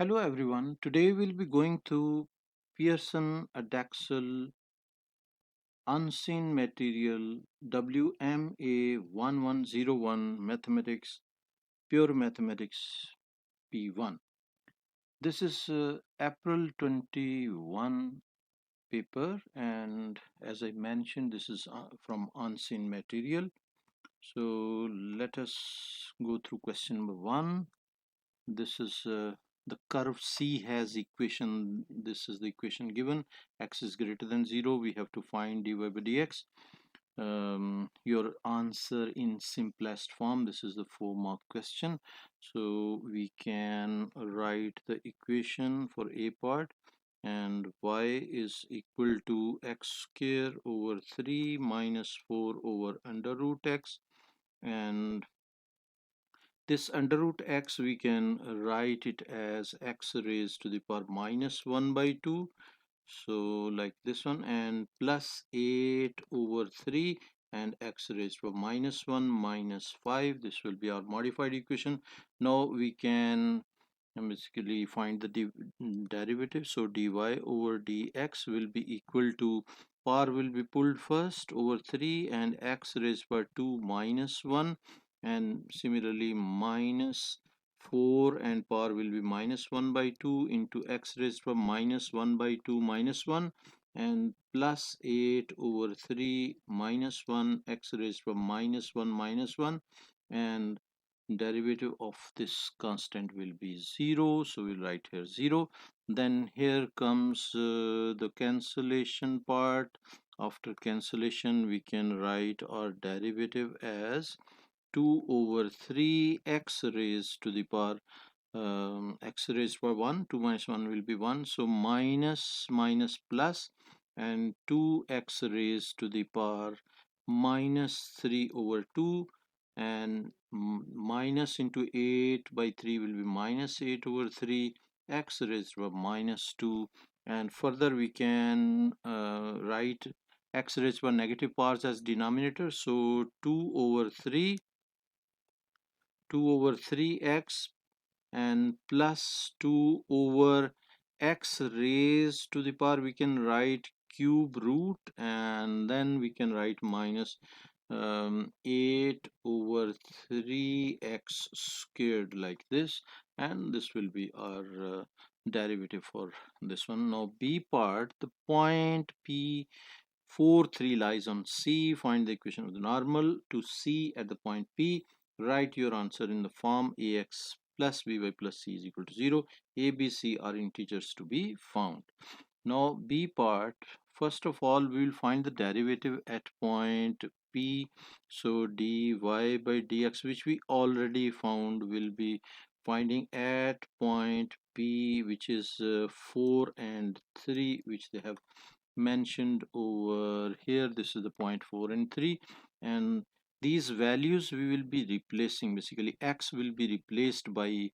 Hello everyone. Today we'll be going through Pearson Edexcel Unseen Material WMA1101 Mathematics Pure Mathematics P1. This is April 21 paper, and as I mentioned this is from Unseen Material. So let us go through question number 1. This is the curve C has equation. This is the equation given. X is greater than 0. We have to find dy by dx. Your answer in simplest form. This is the 4-mark question. So we can write the equation for A part, and y is equal to x square over 3 minus 4 over under root x, and this under root x we can write it as x raised to the power minus 1 by 2, so like this one, and plus 8 over 3 and x raised to minus 1 minus 5. This will be our modified equation. Now we can basically find the derivative. So dy over dx will be equal to, power will be pulled first, over 3 and x raised by 2 minus 1, and similarly minus 4 and power will be minus 1 by 2 into x raised by minus 1 by 2 minus 1, and plus 8 over 3 minus 1 x raised by minus 1 minus 1, and derivative of this constant will be 0, so we'll write here 0. Then here comes the cancellation part. After cancellation we can write our derivative as 2 over 3 x raised to the power x raised by 1, 2 minus 1 will be 1, so minus minus plus, and 2x raised to the power minus 3 over 2, and minus into 8 by 3 will be minus 8 over 3, x raised by minus 2, and further we can write x raised by negative powers as denominator, so 2 over 3x and plus 2 over x raised to the power, we can write cube root, and then we can write minus 8 over 3x squared like this, and this will be our derivative for this one. Now B part, the point P 4, 3 lies on C. Find the equation of the normal to C at the point P. Write your answer in the form ax plus by plus c is equal to 0. A, B, C are integers to be found. Now B part, first of all we will find the derivative at point P. So dy by dx, which we already found, will be finding at point P, which is 4 and 3, which they have mentioned over here. This is the point 4 and 3, and these values we will be replacing. Basically x will be replaced by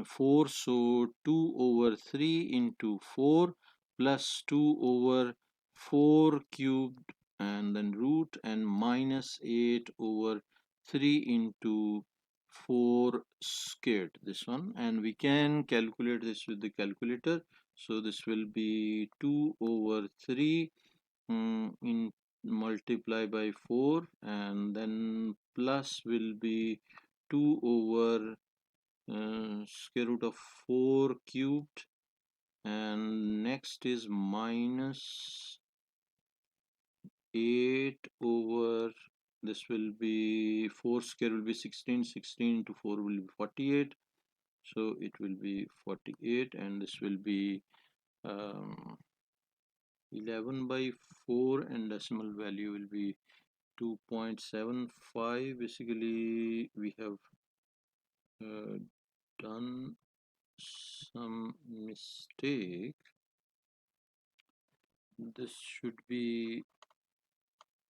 4, so 2 over 3 into 4 plus 2 over 4 cubed and then root, and minus 8 over 3 into 4 squared, this one, and we can calculate this with the calculator. So this will be 2 over 3 in multiply by 4, and then plus will be 2 over square root of 4 cubed, and next is minus 8 over, this will be 4 square will be 16, 16 into 4 will be 48, so it will be 48, and this will be um, 11 by 4, and decimal value will be 2.75. Basically we have done some mistake. This should be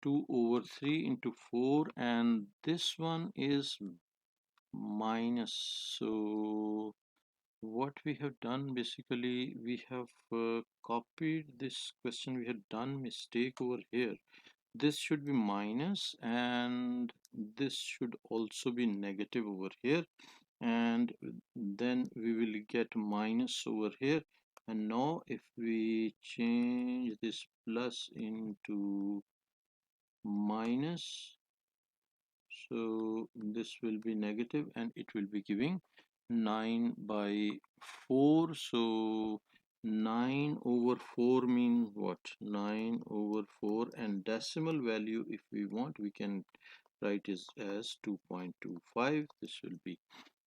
2 over 3 into 4, and this one is minus. So what we have done, basically we have copied this question, we had done mistake over here. This should be minus and this should also be negative over here. and then we will get minus over here. And now if we change this plus into minus, so this will be negative and it will be giving 9 by 4. So 9 over 4 means what? 9 over 4, and decimal value if we want we can write is as 2.25. This will be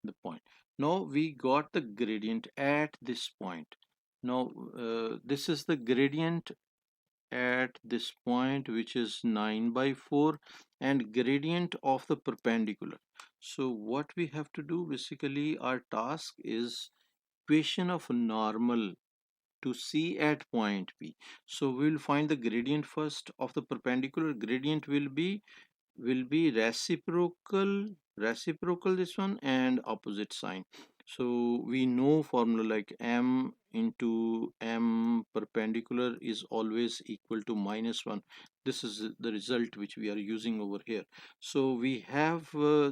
the point. Now we got the gradient at this point. Now this is the gradient at this point, which is 9 by 4, and gradient of the perpendicular. So what we have to do, basically our task is equation of normal to C at point P. So we will find the gradient first of the perpendicular. Gradient will be reciprocal this one and opposite sign. So we know formula like m into m perpendicular is always equal to -1. This is the result which we are using over here. So we have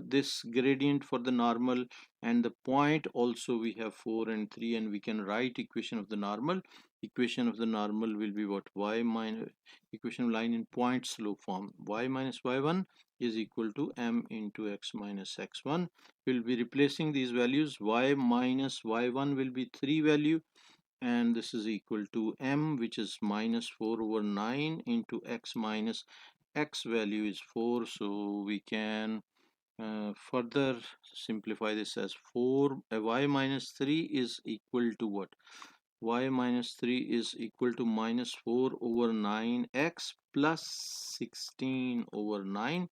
this gradient for the normal, and the point also we have 4 and 3, and we can write equation of the normal. Equation of the normal will be what? Y minus, equation of line in point slope form, y minus y1 is equal to m into x minus x1. We'll be replacing these values. Y minus y1 will be 3 value, and this is equal to m, which is minus 4 over 9 into x minus x value is 4. So we can further simplify this as 4. Y minus 3 is equal to what? Y minus 3 is equal to minus 4 over 9x plus 16 over 9,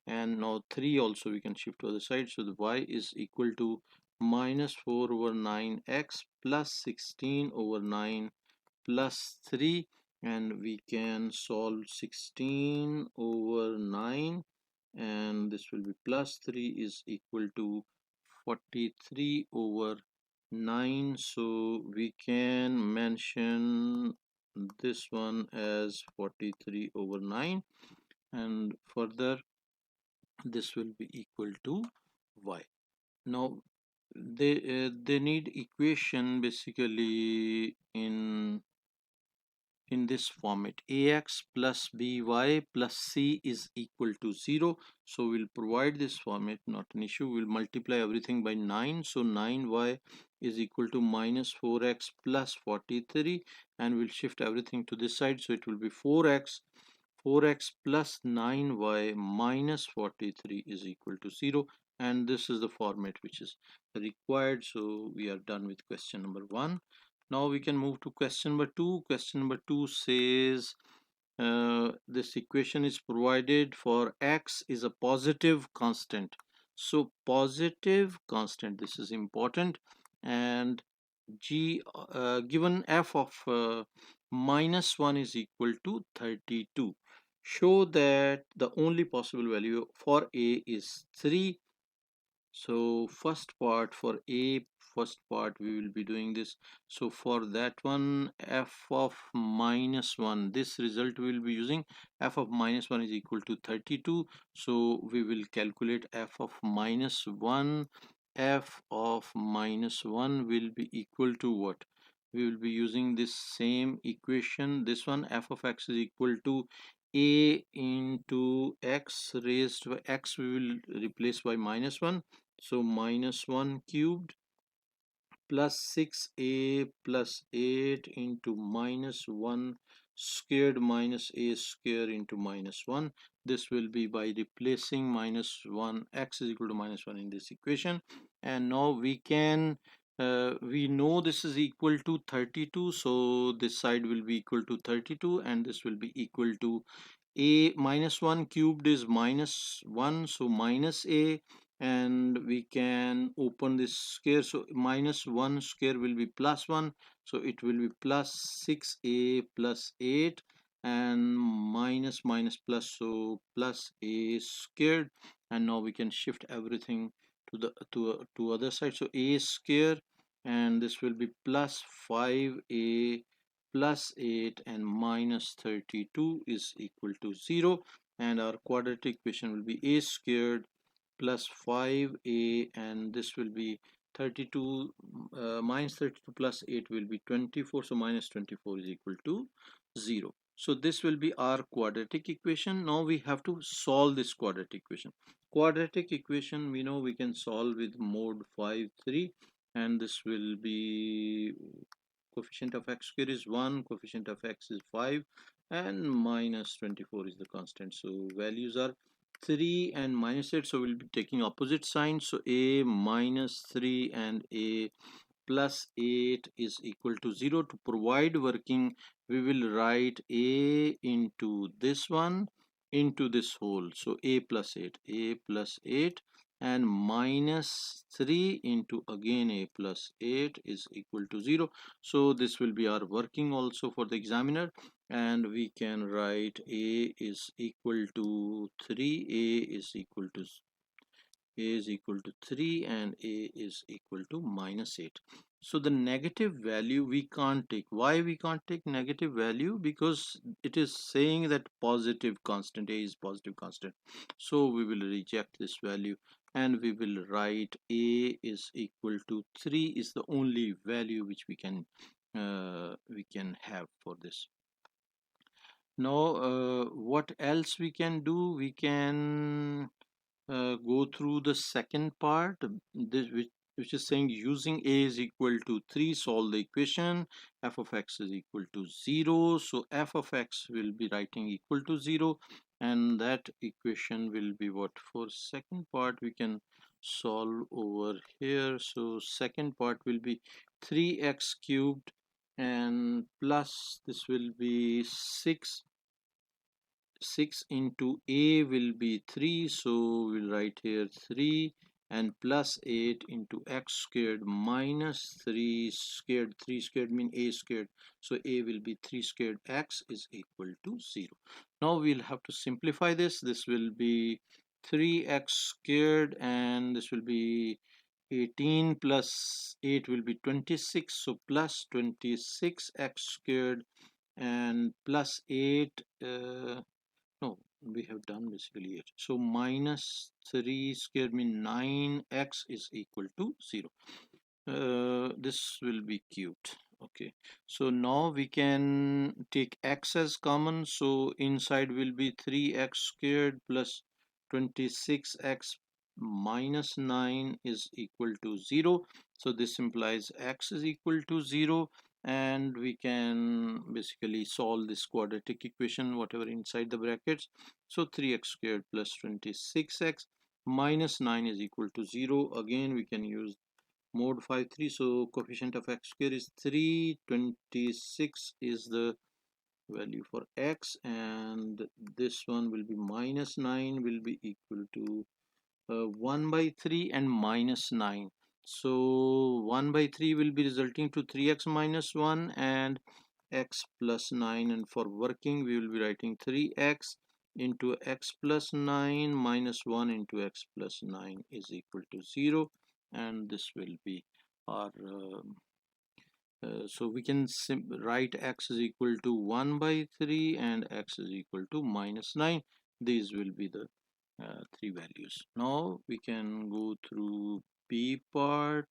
and now 3 also we can shift to the other side. So the y is equal to minus 4 over 9x plus 16 over 9 plus 3, and we can solve 16 over 9, and this will be plus 3 is equal to 43 over 9. So we can mention this one as 43 over 9, and further this will be equal to y. Now they need equation basically in this format: ax plus by plus c is equal to 0. So we'll provide this format, not an issue. We'll multiply everything by 9. So 9y is equal to minus 4x plus 43, and we'll shift everything to this side. So it will be 4x plus 9y minus 43 is equal to 0, and this is the format which is required. So we are done with question number 1. Now we can move to question number 2. Question number 2 says this equation is provided for x is a positive constant. So positive constant, this is important, and given f of -1 is equal to 32. Show that the only possible value for a is 3. So first part we will be doing this. So for that one, f of -1, this result we will be using. F of -1 is equal to 32. So we will calculate f of -1. F of -1 will be equal to what? We will be using this same equation. This one, f of x is equal to a into x raised by x, we will replace by -1. So -1 cubed plus 6a plus 8 into -1 squared minus a square into -1. This will be by replacing -1, x is equal to -1 in this equation. And now we can we know this is equal to 32, so this side will be equal to 32, and this will be equal to a. -1 cubed is -1, so minus a, and we can open this square. So -1 square will be +1, so it will be plus 6a plus 8, and minus minus plus, so plus a squared. And now we can shift everything to the to other side. So a square, and this will be plus 5a plus 8, and minus 32 is equal to 0, and our quadratic equation will be a squared plus 5a, and this will be 32 minus 32 plus 8 will be 24, so minus 24 is equal to 0. So this will be our quadratic equation. Now we have to solve this quadratic equation. Quadratic equation, we know we can solve with mode 5 3, and this will be coefficient of x square is 1, coefficient of x is 5, and minus 24 is the constant. So values are 3 and minus 8, so we'll be taking opposite signs. So a minus 3 and a plus 8 is equal to 0. To provide working, we will write a into this one into this whole. So a plus 8 and minus 3 into again a plus 8 is equal to 0. So this will be our working also for the examiner, and we can write a is equal to 3, a is equal to 3 and a is equal to minus 8. So the negative value we can't take. Why we can't take negative value? Because it is saying that positive constant, a is positive constant. So we will reject this value and we will write a is equal to 3 is the only value which we can have for this. Now what else we can do? We can go through the second part, which is saying using a is equal to 3, solve the equation. F of x is equal to 0. So f of x will be writing equal to 0, and that equation will be what? For second part we can solve over here. So second part will be 3x cubed and plus this will be 6 into a will be 3, so we'll write here 3, and plus 8 into x squared minus 3 squared. 3 squared mean a squared, so a will be 3 squared x is equal to 0. Now we'll have to simplify this. This will be 3x squared and this will be 18 plus 8 will be 26, so plus 26x squared and plus 8 no, we have done basically 8. So minus 3 square mean 9x is equal to 0. This will be cubed. Okay, so now we can take x as common. So inside will be 3x squared plus 26x minus 9 is equal to 0. So this implies x is equal to 0, and we can basically solve this quadratic equation whatever inside the brackets. So 3x squared plus 26x minus 9 is equal to 0. Again we can use mode 5 3, so coefficient of x square is 3, 26 is the value for x, and this one will be minus 9 will be equal to 1 by 3 and minus 9. So 1 by 3 will be resulting to 3x minus 1 and x plus 9, and for working we will be writing 3x into x plus 9 minus 1 into x plus 9 is equal to 0, and this will be our so we can write x is equal to 1 by 3 and x is equal to minus 9. These will be the three values. Now we can go through B part,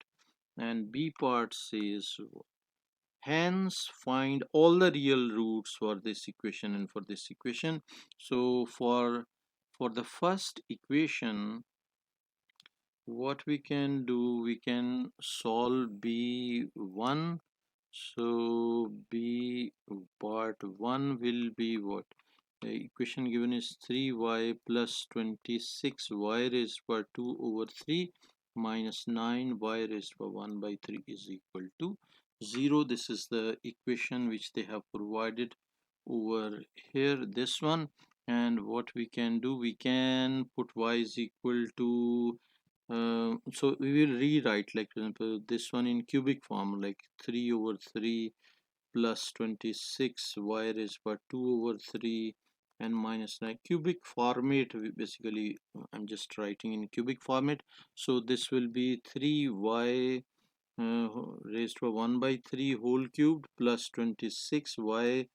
and B part says hence find all the real roots for this equation and for this equation. So for the first equation, what we can do, we can solve B1. So B part 1 will be what? The equation given is 3y plus 26y raised to power 2 over 3 minus 9y raised to power 1 by 3 is equal to 0. This is the equation which they have provided over here, this one. And what we can do, we can put y is equal to so we will rewrite, like for example this one in cubic form, like 3 over 3 plus 26 y raised by 2 over 3 and minus 9. Cubic format, basically I'm just writing in cubic format. So this will be 3y raised by 1 by 3 whole cubed plus 26y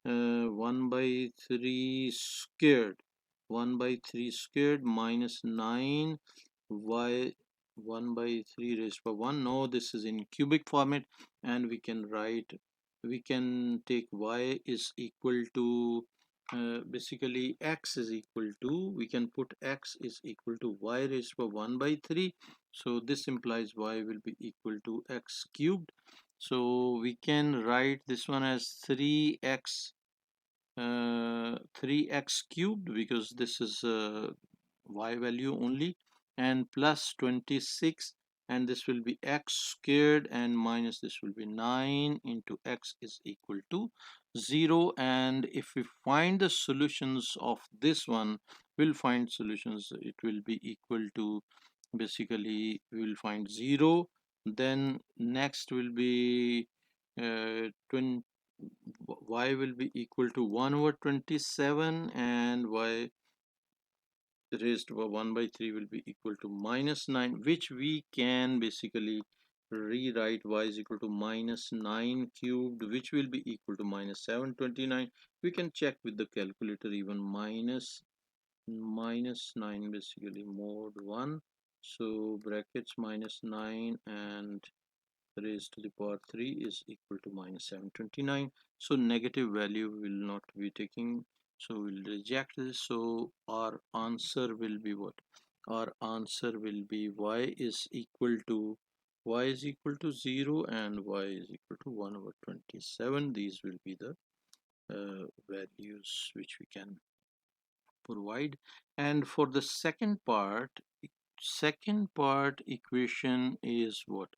1 by 3 squared 1 by 3 squared minus 9 y 1 by 3 raised by 1. No, this is in cubic format, and we can write, we can take y is equal to basically x is equal to, we can put x is equal to y raised by 1 by 3. So this implies y will be equal to x cubed. So we can write this one as 3x cubed, because this is y value only, and plus 26, and this will be x squared, and minus this will be 9 into x is equal to 0. And if we find the solutions of this one, we'll find solutions, it will be equal to, basically we will find 0. Then next will be 20, y will be equal to 1 over 27, and y raised to 1 by 3 will be equal to minus 9, which we can basically rewrite y is equal to minus 9 cubed, which will be equal to minus 729. We can check with the calculator, even minus 9, basically mod 1, so brackets minus 9 and raised to the power 3 is equal to minus 729. So negative value will not be taking, so we'll reject this. So our answer will be what? Our answer will be y is equal to 0 and y is equal to 1 over 27. These will be the values which we can provide. And for the second part equation is what?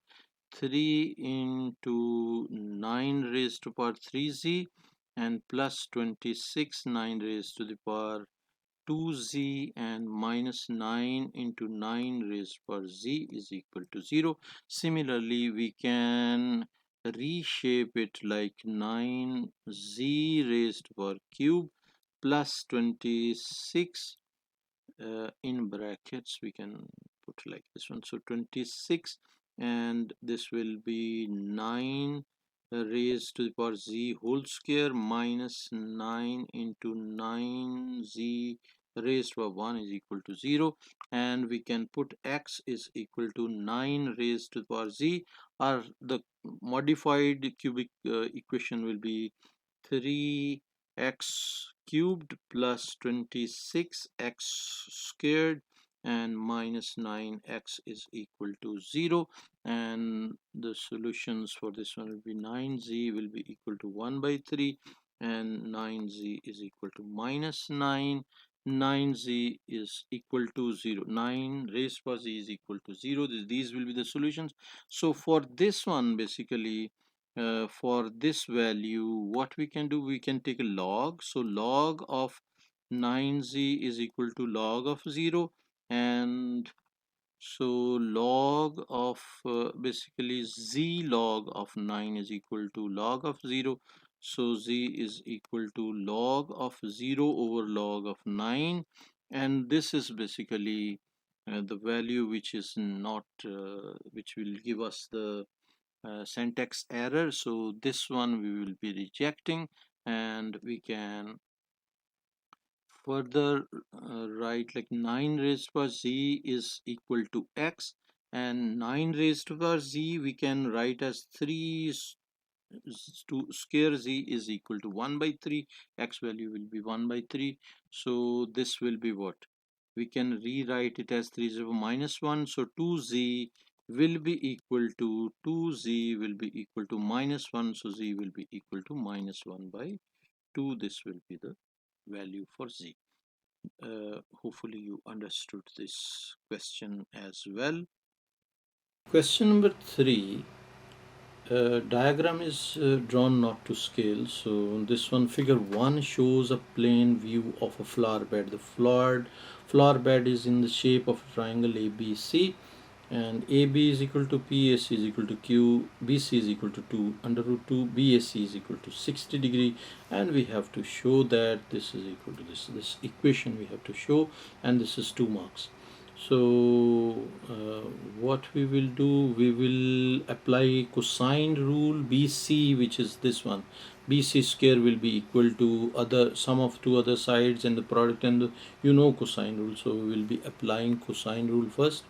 3 into 9 raised to power 3z, and plus 26 9 raised to the power 2z, and minus 9 into 9 raised to power z is equal to 0. Similarly, we can reshape it like 9z raised to power cube plus 26 in brackets, we can put like this one, so 26, and this will be 9 raised to the power z whole square minus 9 into 9z raised to power 1 is equal to 0. And we can put x is equal to 9 raised to the power z, or the modified cubic equation will be 3x cubed plus 26x squared and minus 9x is equal to 0. And the solutions for this one will be 9z will be equal to 1 by 3, and 9z is equal to minus 9. 9z is equal to 0. 9 raised by z is equal to 0. These will be the solutions. So for this one, basically for this value, what we can do, we can take a log. So log of 9z is equal to log of 0, and so log of basically z log of 9 is equal to log of 0. So z is equal to log of 0 over log of 9, and this is basically the value which is not which will give us the syntax error. So this one we will be rejecting, and we can further write like 9 raised to power z is equal to x, and 9 raised to power z we can write as 3 to square z is equal to 1 by 3. X value will be 1 by 3. So this will be what? We can rewrite it as 3 0 minus 1. So 2z will be equal to 2z will be equal to minus 1. So z will be equal to minus 1 by 2. This will be the value for z. Hopefully you understood this question as well. Question number 3. Diagram is drawn not to scale. So this one, figure 1 shows a plane view of a flower bed. The flower bed is in the shape of a triangle ABC, and AB is equal to PAC is equal to Q, BC is equal to 2 under root 2, BAC is equal to 60 degree, and we have to show that this is equal to this equation we have to show, and this is 2 marks. So what we will do, we will apply cosine rule BC, which is this one. BC square will be equal to other sum of two other sides and the product, and the, you know, cosine rule. So we will be applying cosine rule first.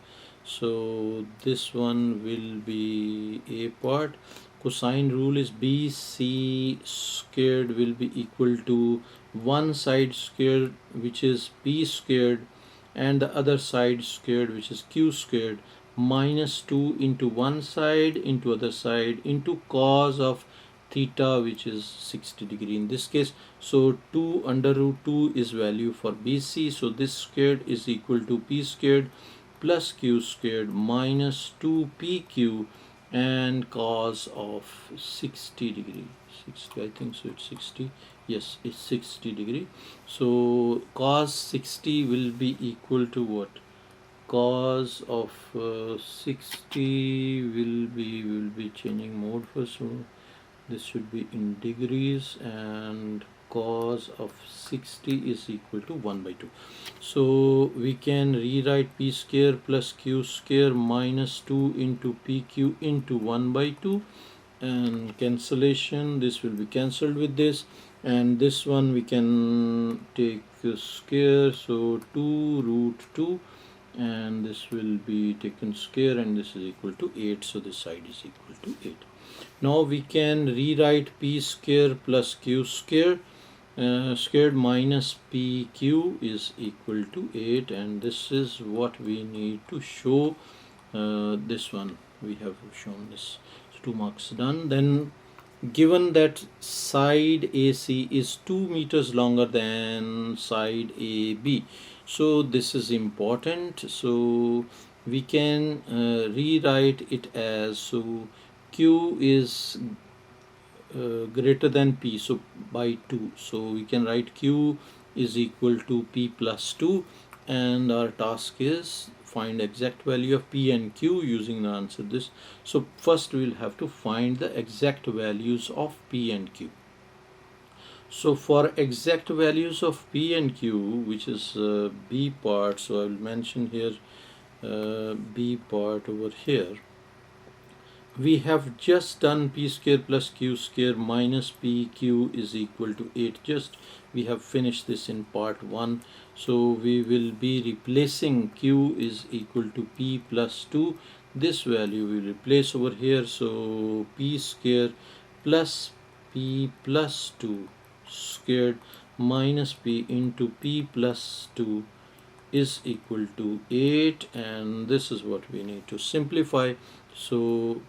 So this one will be a part. Cosine rule is BC squared will be equal to one side squared, which is P squared, and the other side squared, which is Q squared, minus 2 into one side into other side into cos of theta, which is 60 degree in this case. So 2 under root 2 is value for BC. So this squared is equal to P squared plus Q squared minus 2PQ and cos of 60 degree. 60, I think so, it's 60. Yes, it's 60 degree. So cos 60 will be equal to what? Cos of 60 will be changing mode first. So this should be in degrees, and cos of 60 is equal to 1 by 2. So we can rewrite P square plus Q square minus 2 into PQ into 1 by 2, and cancellation, this will be cancelled with this, and this one we can take square, so 2 root 2, and this will be taken square, and this is equal to 8. So this side is equal to 8. Now we can rewrite P square plus Q square squared minus PQ is equal to 8, and this is what we need to show. This one we have shown this. So 2 marks done. Then given that side AC is 2 meters longer than side AB, so this is important. So we can rewrite it as, so Q is greater than P, so by 2. So we can write Q is equal to P plus 2, and our task is find exact value of P and Q using the answer this. So first we will have to find the exact values of P and Q. So for exact values of P and Q, which is B part, so I will mention here B part over here. We have just done P square plus Q square minus PQ is equal to 8. Just we have finished this in part 1. So we will be replacing Q is equal to P plus 2. This value we replace over here. So P square plus P plus 2 squared minus P into P plus 2 is equal to 8, and this is what we need to simplify. So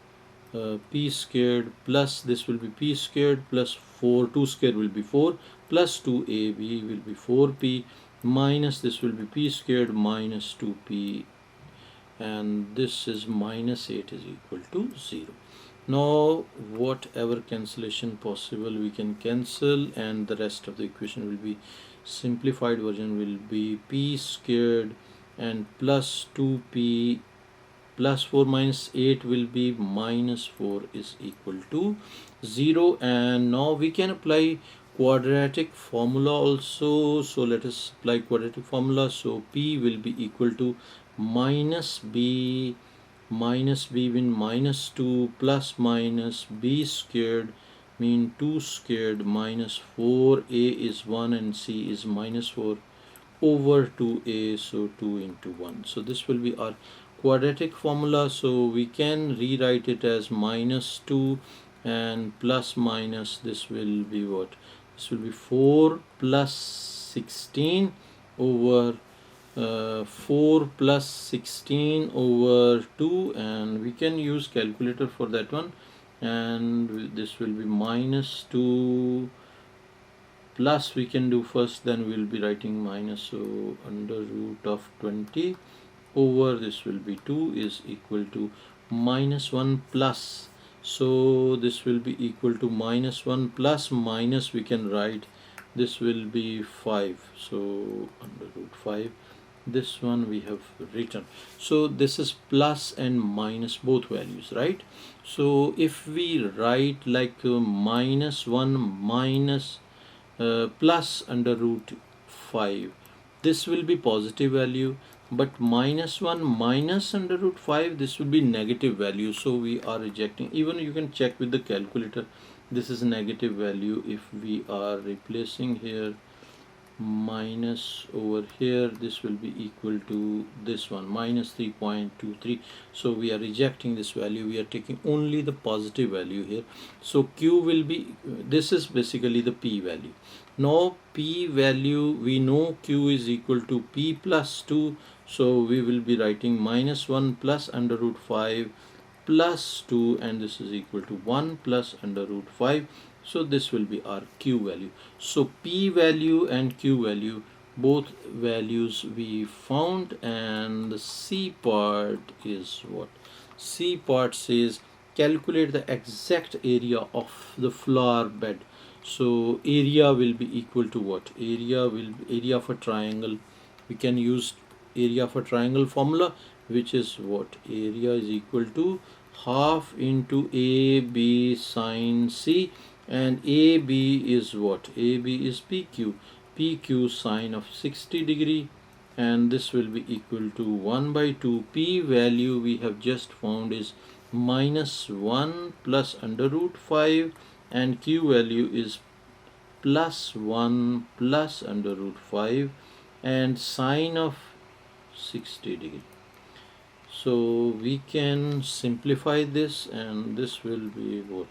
P squared plus this will be P squared plus 4, 2 square will be 4, plus 2AB will be 4P, minus this will be P squared minus 2P, and this is minus 8 is equal to 0. Now whatever cancellation possible we can cancel, and the rest of the equation will be simplified version will be P squared and plus 2P plus 4 minus 8 will be minus 4 is equal to 0. And now we can apply quadratic formula also. So let us apply quadratic formula. So P will be equal to minus B mean minus 2 plus minus B squared mean 2 squared minus 4A is 1 and C is minus 4 over 2A, so 2 into 1. So this will be our quadratic formula. So we can rewrite it as minus 2 and plus minus, this will be what? This will be 4 plus 16 over 4 plus 16 over 2, and we can use calculator for that one, and this will be minus 2 plus we can do first, then we'll be writing minus, so under root of 20 over this will be 2 is equal to minus 1 plus, so this will be equal to minus 1 plus minus we can write this will be 5, so under root 5 this one we have written. So this is plus and minus both values, right? So if we write like minus 1 minus plus under root 5, this will be positive value, but minus 1 minus under root 5, this will be negative value, so we are rejecting. Even you can check with the calculator, This is a negative value. If we are replacing here minus over here, this will be equal to this one, minus 3.23. so we are rejecting this value, we are taking only the positive value here. So q will be, this is basically the p value. Now p value, we know q is equal to p plus 2, so we will be writing minus 1 plus under root 5 plus 2, and this is equal to 1 plus under root 5. So this will be our q value. So p value and q value, both values we found. And the c part is what? C part says calculate the exact area of the flower bed. So area will be equal to what? Area of a triangle. We can use area of a triangle formula, which is what? Area is equal to half into AB sine C, and AB is what? AB is PQ. PQ sine of 60 degree, and this will be equal to 1 by 2. P value we have just found is minus 1 plus under root 5, and Q value is plus 1 plus under root 5, and sine of 60 degree. So we can simplify this, and this will be what?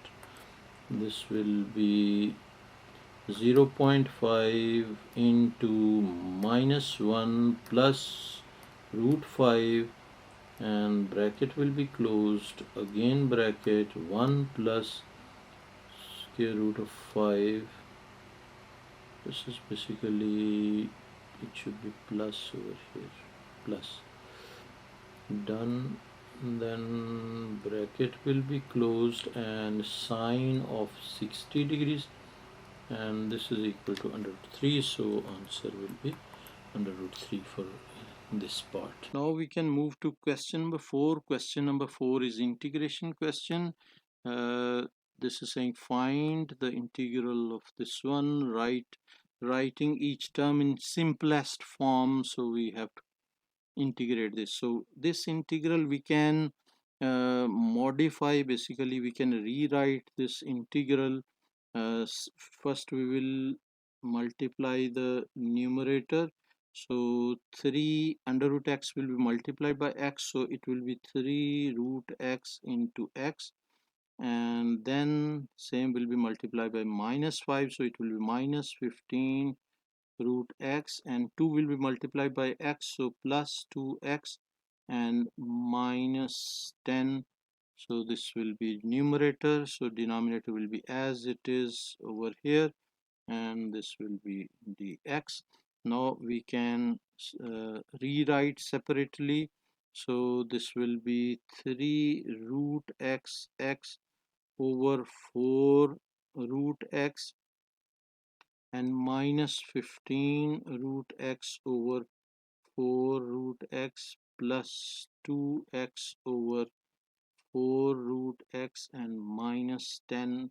This will be 0.5 into minus 1 plus root 5, and bracket will be closed, again bracket, 1 plus square root of 5. This is basically, it should be plus over here, plus, done. Then bracket will be closed, and sine of 60 degrees, and this is equal to under root 3, so answer will be under root 3 for this part. Now we can move to question number 4. Question number 4 is integration question. This is saying find the integral of this one, writing each term in simplest form, so we have to integrate this. So this integral we can modify. Basically we can rewrite this integral. First we will multiply the numerator, so 3 under root x will be multiplied by x, so it will be 3 root x into x, and then same will be multiplied by minus 5, so it will be minus 15 root x, and 2 will be multiplied by x, so plus 2x, and minus 10, so this will be numerator, so denominator will be as it is over here, and this will be dx. Now we can rewrite separately, so this will be 3 root x x over 4 root x, and minus 15 root x over 4 root x plus 2x over 4 root x, and minus 10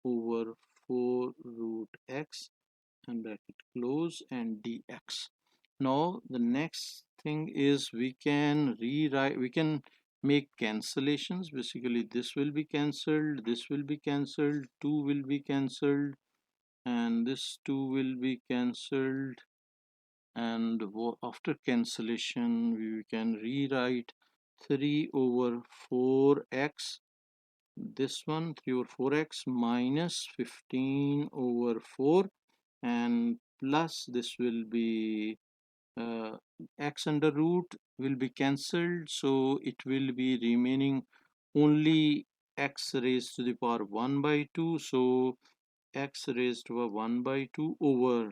over 4 root x, and bracket close, and dx. Now the next thing is we can rewrite, we can make cancellations. Basically this will be cancelled, this will be cancelled, 2 will be cancelled, and this 2 will be cancelled, and after cancellation we can rewrite 3 over 4x, this one 3 over 4x minus 15 over 4, and plus this will be x under root will be cancelled, so it will be remaining only x raised to the power 1 by 2, so x raised to a 1 by 2 over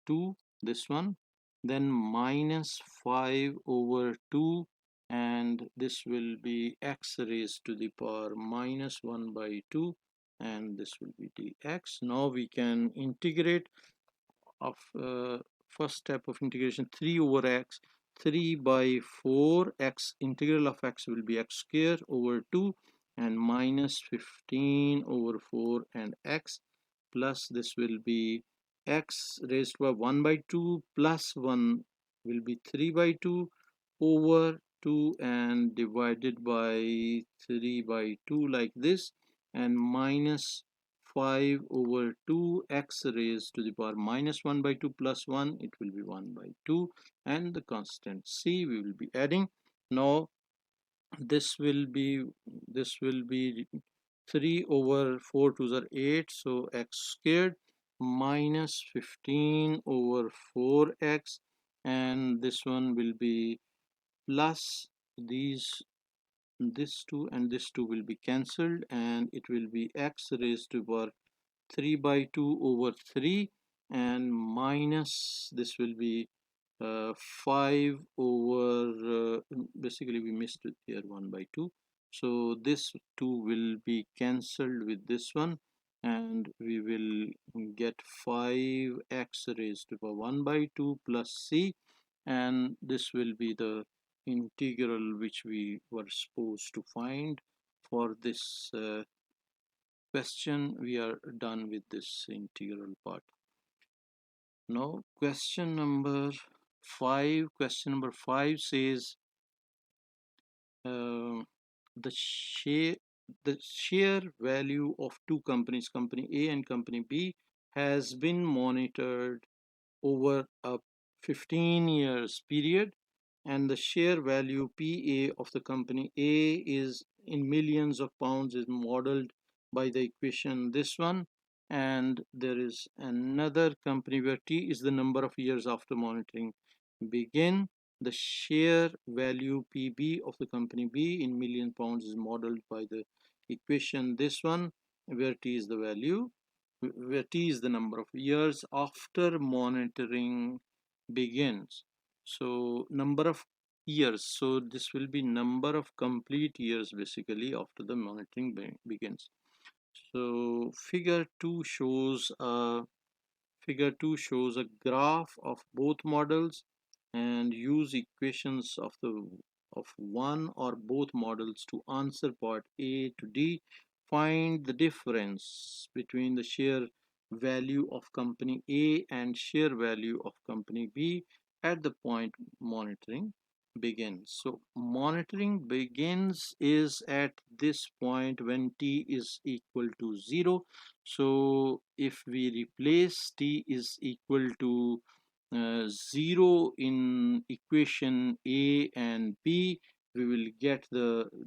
2, this one, then minus 5 over 2, and this will be x raised to the power minus 1 by 2, and this will be dx. Now we can integrate of first step of integration, 3 over x, 3 by 4 x, integral of x will be x square over 2, and minus 15 over 4 and x, plus this will be x raised to 1 by 2 plus 1 will be 3 by 2 over 2, and divided by 3 by 2 like this, and minus 5 over 2 x raised to the power minus 1 by 2 plus 1, it will be 1 by 2, and the constant c we will be adding. Now this will be this will be 3 over 4 to the 8, so x squared minus 15 over 4x, and this one will be plus these this 2 and this 2 will be cancelled, and it will be x raised to power 3 by 2 over 3, and minus this will be 5 over basically we missed it here 1 by 2, so this 2 will be cancelled with this one, and we will get 5x raised to power 1 by 2 plus c, and this will be the integral which we were supposed to find for this question. We are done with this integral part. Now question number 5 says uh, the share value of two companies, company A and company B, has been monitored over a 15 years period, and the share value PA of the company A is in millions of pounds, is modeled by the equation this one, and there is another company where T is the number of years after monitoring begin. The share value PB of the company B in million pounds is modeled by the equation this one, where T is the value, where T is the number of years after monitoring begins. So number of years, so this will be number of complete years basically after the monitoring begins. So figure 2 shows a graph of both models, and use equations of one or both models to answer part A to D. Find the difference between the share value of company A and share value of company B at the point monitoring begins. So monitoring begins is at this point when T is equal to 0. So if we replace T is equal to 0 in equation A and B, we will get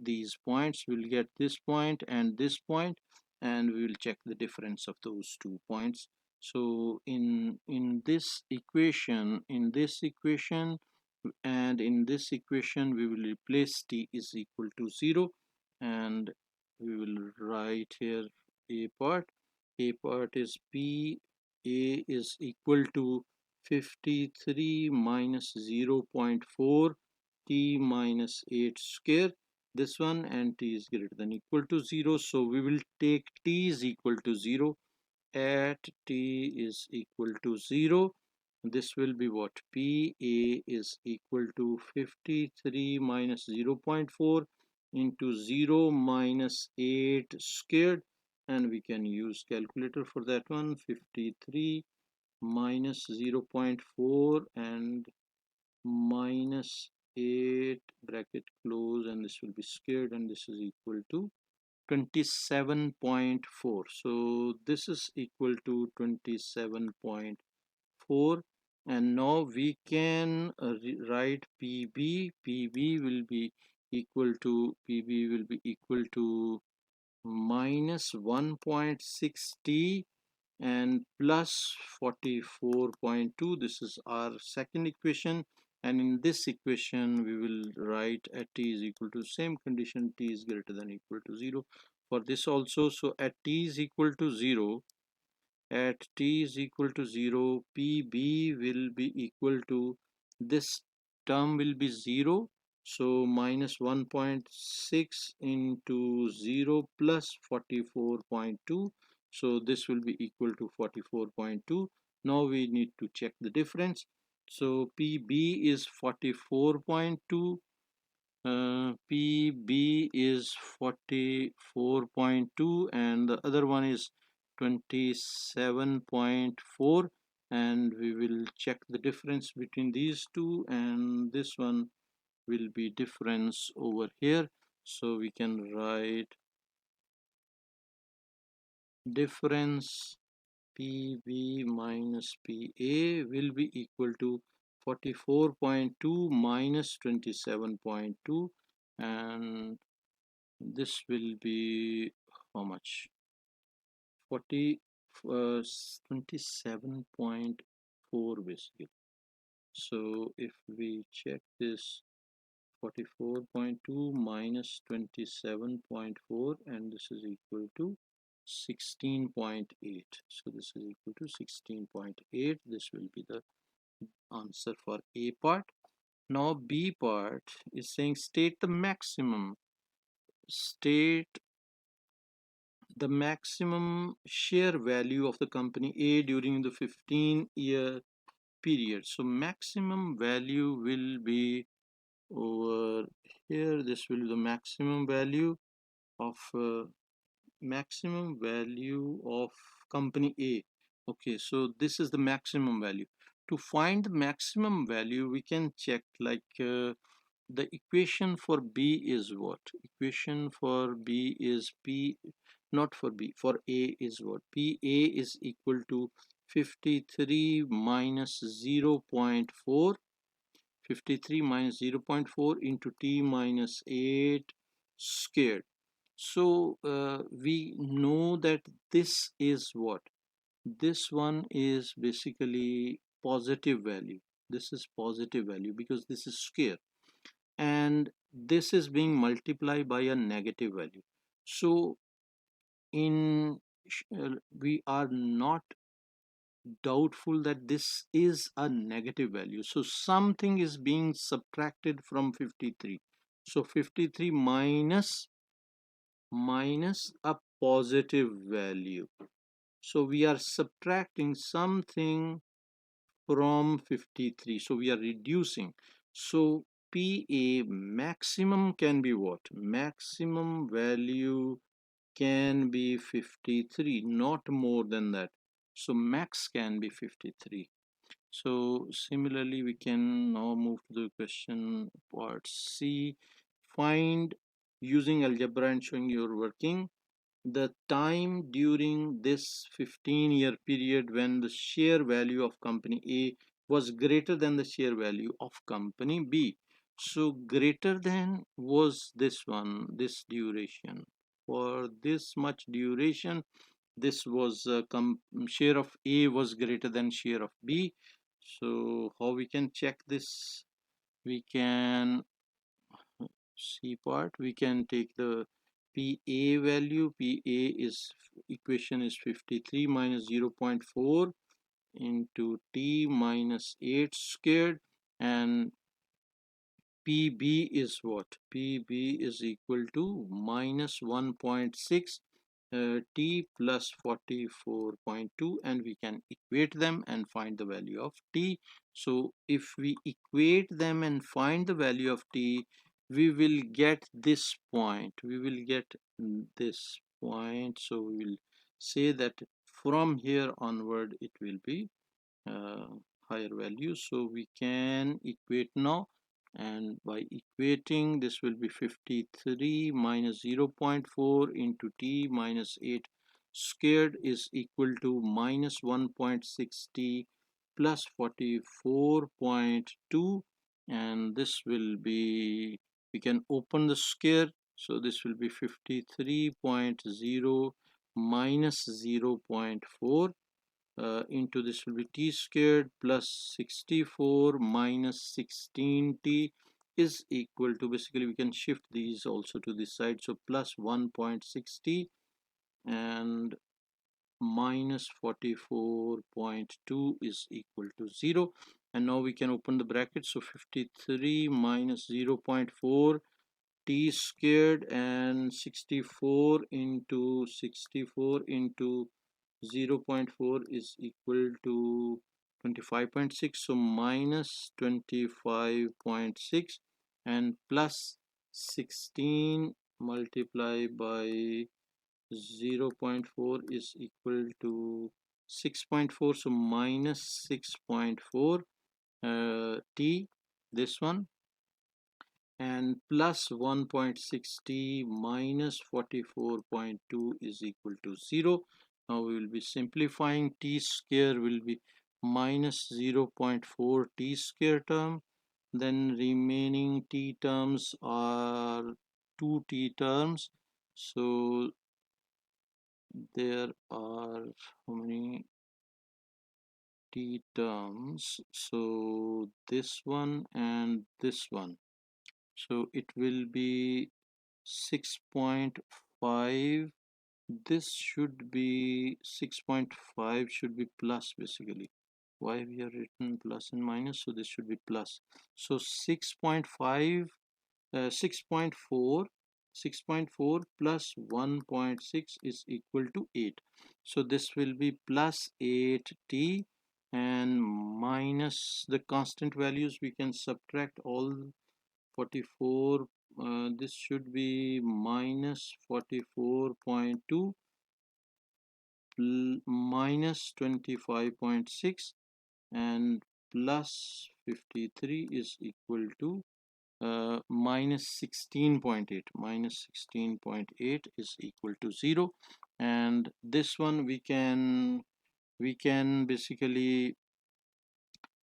these points. We will get this point and this point, and we will check the difference of those 2 points. So in this equation and in this equation we will replace T is equal to 0, and we will write here a part is P A is equal to 53 minus 0.4 T minus 8 square, this one, and T is greater than equal to 0. So we will take T is equal to 0 at T is equal to 0. This will be what? PA is equal to 53 minus 0.4 into 0 minus 8 squared, and we can use calculator for that one. 53 minus 0.4 and minus 8 bracket close, and this will be squared, and this is equal to 27.4. so this is equal to 27.4, and now we can write PB will be equal to minus 1.6 T and plus 44.2. This is our second equation, and in this equation we will write at T is equal to same condition, T is greater than equal to 0 for this also. So at T is equal to 0, PB will be equal to, this term will be 0, so minus 1.6 into 0 plus 44.2, so this will be equal to 44.2. Now we need to check the difference. So PB is 44.2, PB is 44.2, and the other one is 27.4, and we will check the difference between these two, and this one will be difference over here. So we can write difference PB minus PA will be equal to 44.2 minus 27.2, and this will be how much? 40 27.4 basically. So if we check this, 44.2 minus 27.4, and this is equal to 16.8. So this is equal to 16.8. This will be the answer for A part. Now B part is saying state the maximum. State the maximum share value of the company A during the 15-year period. So maximum value will be over here. This will be the maximum value of company A. Okay, so this is the maximum value. To find the maximum value, we can check like the equation for B is what? Equation for B is P, not for B, for A is what? PA is equal to 53 minus 0.4, 53 minus 0.4 into T minus 8 squared. So we know that this is what? This one is basically positive value. This is positive value because this is square, and this is being multiplied by a negative value. So in we are not doubtful that this is a negative value. So something is being subtracted from 53. So 53 minus a positive value. So we are subtracting something from 53. So we are reducing. So PA maximum can be what? Maximum value can be 53, not more than that. So max can be 53. So similarly, we can now move to the question part C. Find, using algebra and showing your working, the time during this 15-year period when the share value of company A was greater than the share value of company B. So greater than was this one, this duration. For this much duration, this was share of A was greater than share of B. So how we can check this? We can C part, we can take the PA value. PA is, equation is 53 minus 0.4 into T minus 8 squared, and PB is what? PB is equal to minus 1.6 T plus 44.2, and we can equate them and find the value of T. So if we equate them and find the value of T, we will get this point. We will get this point. So we will say that from here onward it will be uh, higher value. So we can equate now, and by equating this will be 53 minus 0.4 into T minus 8 squared is equal to minus 1.60 plus 44.2, and this will be, we can open the square, so this will be 53.0 minus 0.4 into this will be t squared plus 64 minus 16t is equal to, basically we can shift these also to this side, so plus 1.60 and minus 44.2 is equal to 0. And now we can open the bracket, so 53 minus 0.4 t squared and 64 into 0.4 is equal to 25.6, so minus 25.6 and plus 16 multiplied by 0.4 is equal to 6.4, so minus 6.4 t, this one, and plus 1.60 minus 44.2 is equal to 0. Now we will be simplifying. T square will be minus 0.4 t square term. Then remaining t terms are 2t terms. So there are how many t terms? So this one and this one. So it will be 6.5. This should be 6.5 should be plus basically. Why we have written plus and minus? So this should be plus. So 6.5, 6.4, 6.4 plus 1.6 is equal to 8. So this will be plus 8t and minus the constant values. We can subtract all 44. This should be minus 44.2 minus 25.6 and plus 53 is equal to minus 16.8. Minus 16.8 is equal to 0, and this one we can basically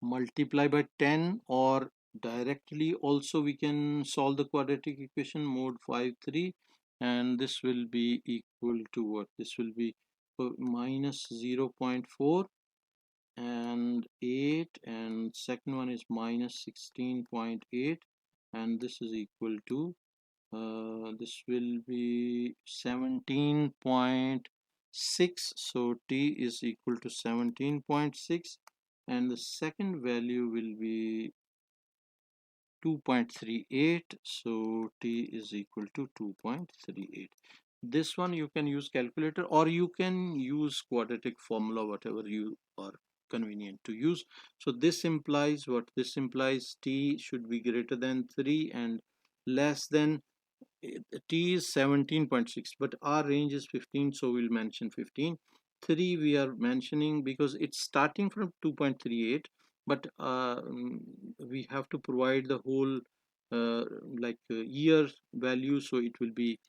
multiply by 10, or directly also we can solve the quadratic equation mode 5 3, and this will be equal to what? This will be minus 0.4 and 8, and second one is minus 16.8, and this is equal to this will be 17.6. So t is equal to 17.6, and the second value will be 2.38. So t is equal to 2.38. This one you can use calculator, or you can use quadratic formula, whatever you are convenient to use. So this implies what? This implies t should be greater than 3 and less than t is 17.6, but our range is 15, so we'll mention 15. 3 we are mentioning because it's starting from 2.38, but we have to provide the whole year value, so it will be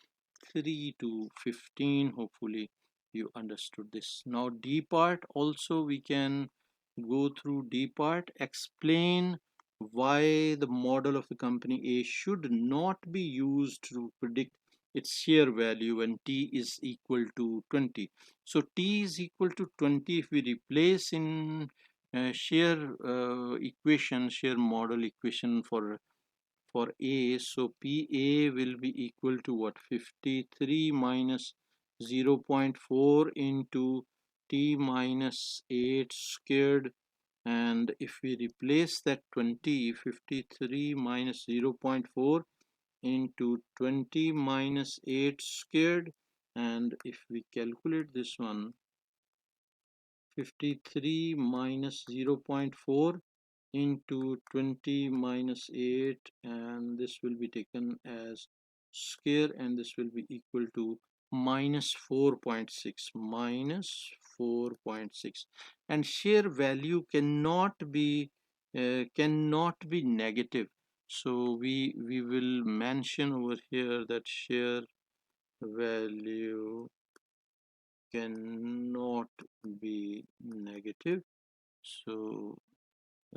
3 to 15. Hopefully you understood this. Now D part also we can go through. D part, explain why the model of the company A should not be used to predict its share value when T is equal to 20. So T is equal to 20. If we replace in share model equation for A, so PA will be equal to what? 53 minus 0.4 into T minus 8 squared, and if we replace that 20, 53 minus 0.4 into 20 minus 8 squared, and if we calculate this one, 53 minus 0.4 into 20 minus 8, and this will be taken as square, and this will be equal to minus 4.6. Minus 4.6, and share value cannot be negative. So we will mention over here that share value cannot be negative. So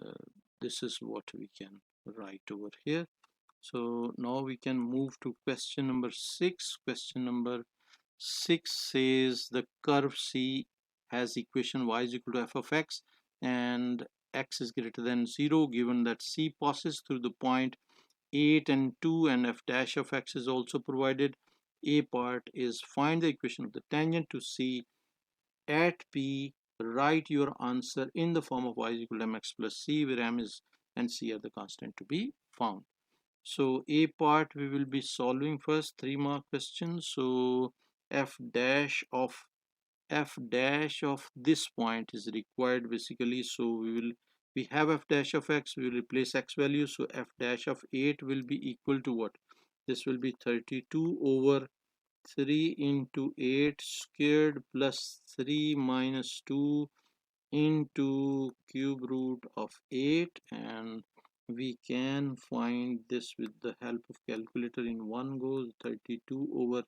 uh, this is what we can write over here. So now we can move to question number 6. Question number 6 says the curve C has equation y is equal to f of x and x is greater than 0, given that C passes through the point 8 and 2 and f dash of x is also provided. A part is find the equation of the tangent to C at P. Write your answer in the form of y is equal to mx plus c, where m is and c are the constant to be found. So A part we will be solving first, 3-mark question. So f dash of this point is required basically. So we have f dash of x, we will replace x value. So f dash of 8 will be equal to what? This will be 32 over 3 into 8 squared plus 3 minus 2 into cube root of 8, and we can find this with the help of calculator in one go. 32 over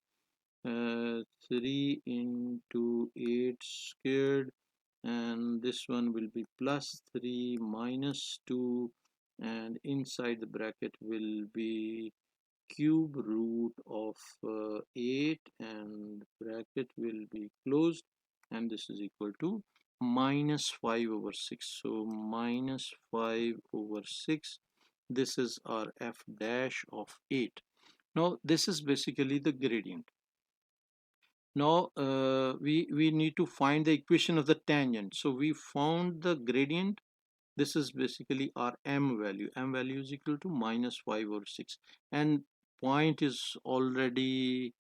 3 into 8 squared, and this one will be plus 3 minus 2, and inside the bracket will be cube root of 8, and bracket will be closed, and this is equal to minus 5 over 6. So minus 5 over 6, this is our f dash of 8. Now this is basically the gradient. Now we need to find the equation of the tangent. So we found the gradient. This is basically our m value. M value is equal to minus 5 over 6, and point is already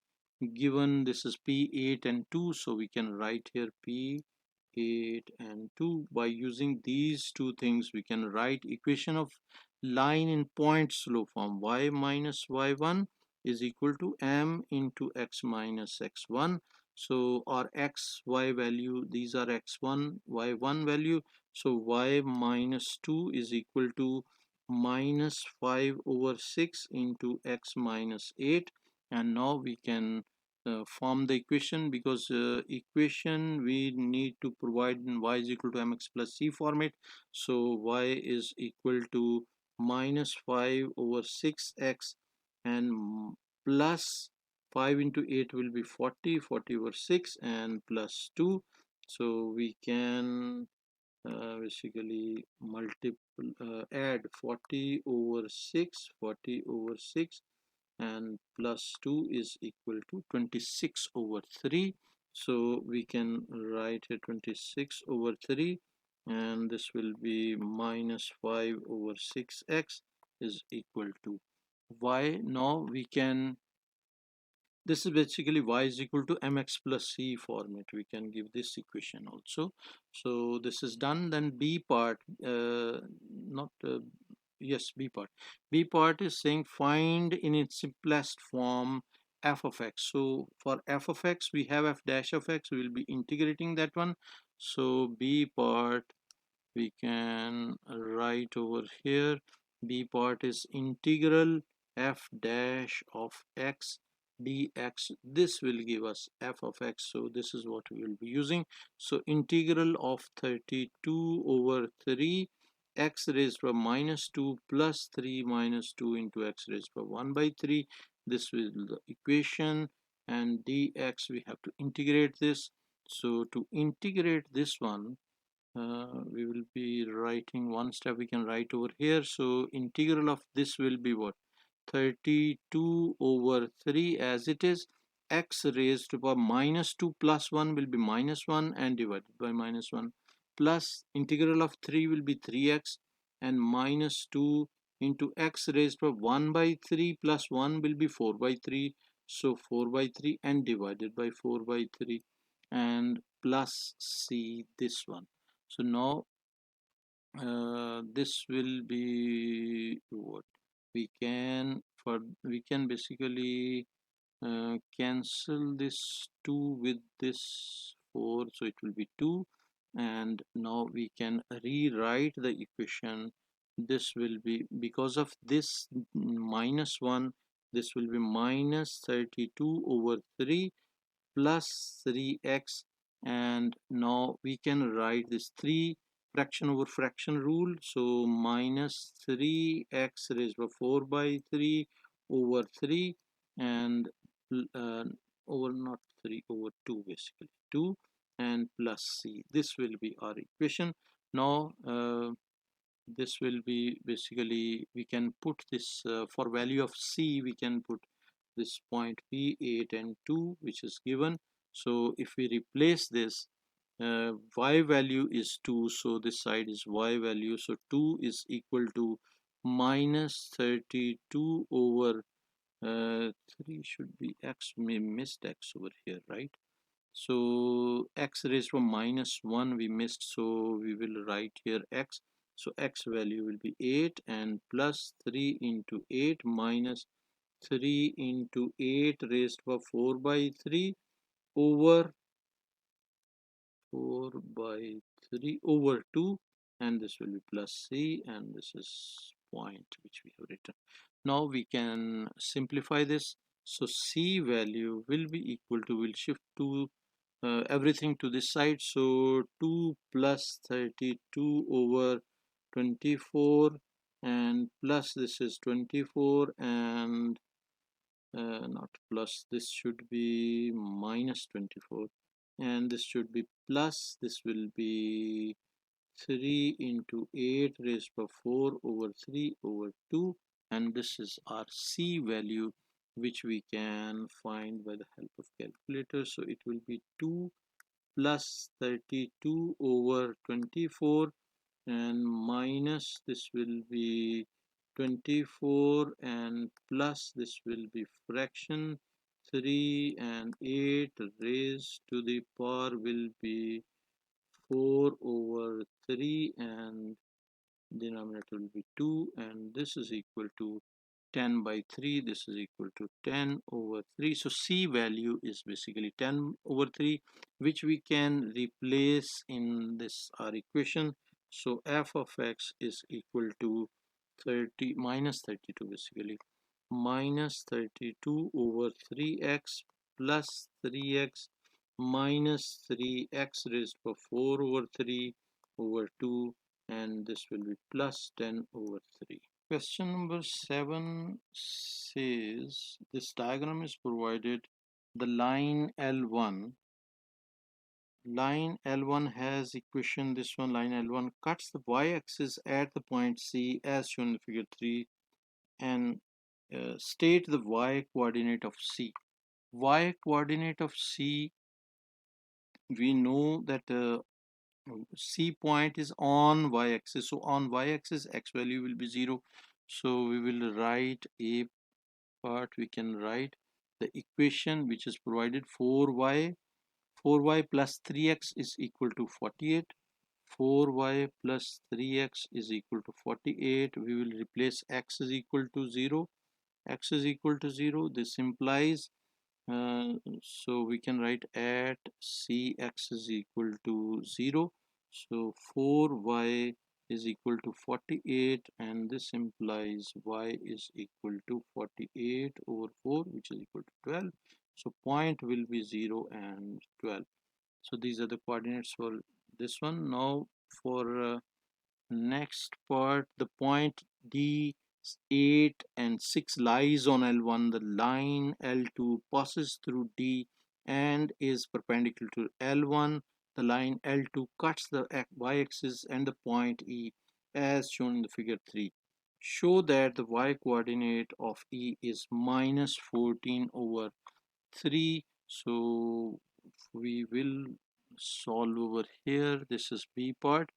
given. This is p8 and 2, so we can write here p8 and 2. By using these two things, we can write equation of line in point slope form. Y minus y1 is equal to m into x minus x1. So our x y value, these are x1 y1 value, so y minus 2 is equal to minus 5 over 6 into x minus 8. And now we can form the equation, because equation we need to provide in y is equal to mx plus c format. So y is equal to minus 5 over 6x, and plus 5 into 8 will be 40 over 6, and plus 2. So we can basically multiple add 40 over 6, 40 over 6, and plus 2 is equal to 26 over 3. So we can write here 26 over 3, and this will be minus 5 over 6x is equal to y. Now we can, this is basically y is equal to mx plus c format. We can give this equation also. So this is done. Then b part, not yes, b part. B part is saying find in its simplest form f of x. So for f of x, we have f dash of x. We will be integrating that one. So b part we can write over here. B part is integral f dash of x dx. This will give us f of x, so this is what we will be using. So integral of 32 over 3 x raised to minus 2 plus 3 minus 2 into x raised to 1 by 3. This will be the equation, and dx we have to integrate this. So to integrate this one, we will be writing one step we can write over here. So integral of this will be what? 32 over 3 as it is, x raised to power minus 2 plus 1 will be minus 1 and divided by minus 1, plus integral of 3 will be 3x, and minus 2 into x raised to 1 by 3 plus 1 will be 4 by 3. So 4 by 3 and divided by 4 by 3, and plus c this one. So now this will be what we can, for we can basically cancel this 2 with this 4, so it will be 2, and now we can rewrite the equation. This will be, because of this minus 1, this will be minus 32 over 3 plus 3x, and now we can write this 3 fraction over fraction rule. So minus 3x raised by 4 by 3 over 3, and uh, over not 3 over 2, basically 2, and plus c. This will be our equation. Now this will be basically, we can put this for value of c, we can put this point p8 and 2 which is given. So if we replace this, y value is 2, so this side is y value, so 2 is equal to minus 32 over 3 should be x, we missed x over here, right? So x raised to minus 1 we missed, so we will write here x. So x value will be 8, and plus 3 into 8 minus 3 into 8 raised to 4 by 3 over 4 by 3 over 2, and this will be plus c, and this is point which we have written. Now we can simplify this. So C value will be equal to, we'll shift to everything to this side. So 2 plus 32 over 24, and plus this is 24, and not plus, this should be minus 24, and this should be plus, this will be 3 into 8 raised by 4 over 3 over 2, and this is our C value, which we can find by the help of calculator. So it will be 2 plus 32 over 24, and minus this will be 24, and plus this will be fraction 3, and 8 raised to the power will be 4 over 3, and denominator will be 2, and this is equal to 10 by 3. This is equal to 10 over 3. So C value is basically 10 over 3, which we can replace in this our equation. So f of x is equal to 30 minus 32, basically minus 32 over 3x plus 3x minus 3x raised to 4 over 3 over 2, and this will be plus 10 over 3. Question number 7 says this diagram is provided. The line L1 has equation, this one line L1 cuts the y-axis at the point C as shown in figure 3, and state the y coordinate of C. Y coordinate of C, we know that C point is on y-axis, so on y-axis x value will be 0. So we will write a part, we can write the equation which is provided. 4y plus 3x is equal to 48. 4y plus 3x is equal to 48. We will replace x is equal to 0. X is equal to 0. This implies so we can write at Cx is equal to 0. So 4y is equal to 48, and this implies y is equal to 48 over 4, which is equal to 12. So point will be 0 and 12. So these are the coordinates for this one. Now for next part, the point D 8 and 6 lies on L1. The line L2 passes through D and is perpendicular to L1. The line L2 cuts the y-axis and the point E as shown in the figure 3. Show that the y coordinate of E is minus 14 over 3. So we will solve over here. This is B part.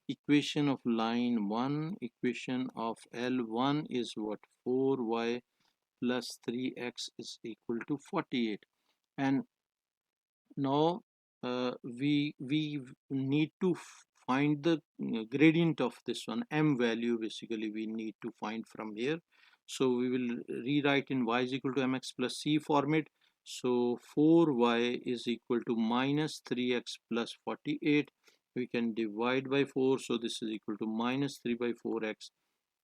Equation of line 1, equation of L1 is what? 4y plus 3x is equal to 48. And now we need to find the gradient of this one, m value, basically we need to find from here. So we will rewrite in y is equal to mx plus c format. So 4y is equal to minus 3x plus 48. We can divide by 4, so this is equal to minus 3 by 4x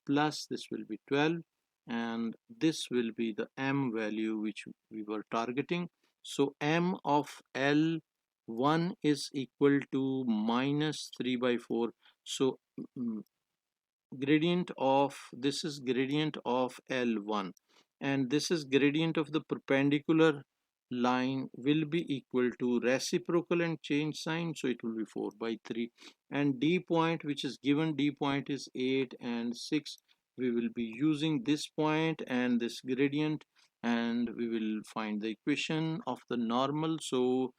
plus this will be 12, and this will be the m value which we were targeting. So m of L1 is equal to minus 3 by 4. So gradient of this is gradient of L1, and this is gradient of the perpendicular line will be equal to reciprocal and change sign, so it will be 4 by 3. And D point, which is given, D point is 8 and 6. We will be using this point and this gradient, and we will find the equation of the normal. So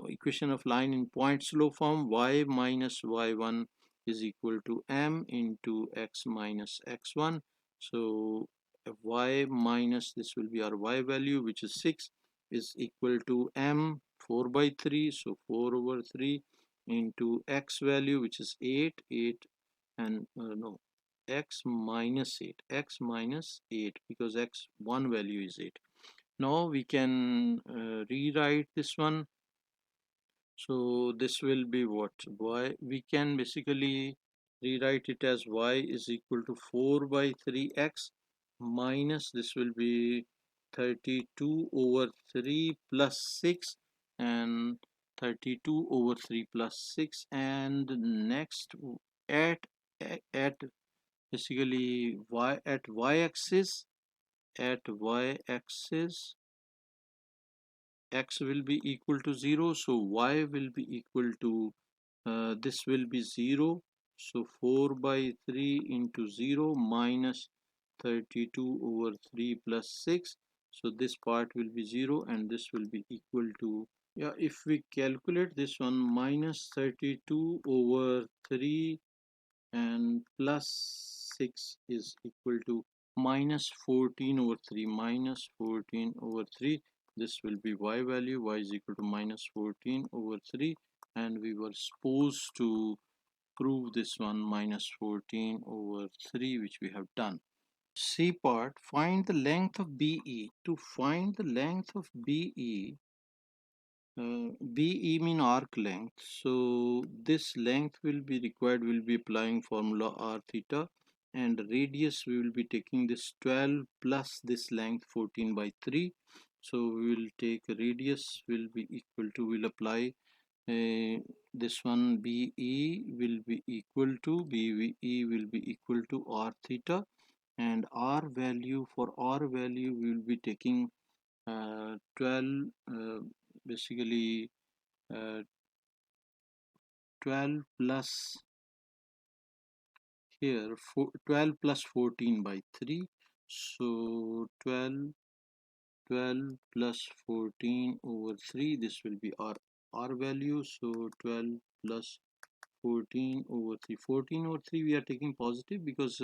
equation of line in point slope form, y minus y1 is equal to m into x minus x1. So y minus this will be our y value, which is 6, is equal to m 4 by 3. So 4 over 3 into x value, which is 8, and no, x minus 8 because x1 value is 8. Now we can rewrite this one. So this will be what? Y, we can basically rewrite it as y is equal to 4 by 3x minus this will be 32 over 3 plus 6 and 32 over 3 plus 6, and next at at basically y-axis, at y-axis x will be equal to 0, so y will be equal to this will be 0, so 4 by 3 into 0 minus 32 over 3 plus 6, so this part will be 0 and this will be equal to, yeah, if we calculate this one, minus 32 over 3 and plus 6 is equal to minus 14 over 3, minus 14 over 3, this will be y value, y is equal to minus 14 over 3, and we were supposed to prove this one, minus 14 over 3, which we have done. C part, find the length of BE. To find the length of BE, BE mean arc length, so this length will be required, will be applying formula r theta, and radius we will be taking this 12 plus this length 14 by 3, so we will take radius will be equal to, will apply this one, BE will be equal to, BE will be equal to r theta, and r value, for r value we will be taking 12 basically 12 plus here 12 plus 14 by 3, so 12 plus 14 over 3, this will be our value, so 12 plus 14 over 3, 14 over 3 we are taking positive because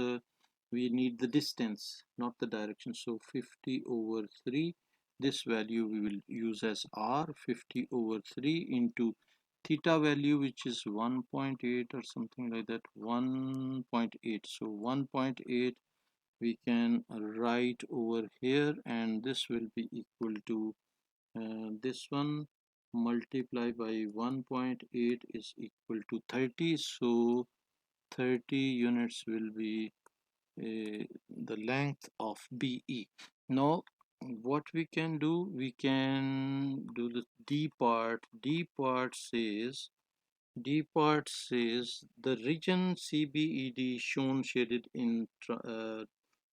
we need the distance, not the direction, so 50 over 3, this value we will use as r, 50 over 3 into theta value, which is 1.8 or something like that, 1.8, so 1.8 we can write over here, and this will be equal to this one multiply by 1.8 is equal to 30, so 30 units will be the length of BE. Now what we can do, we can do the D part. D part says the region CBED shown shaded in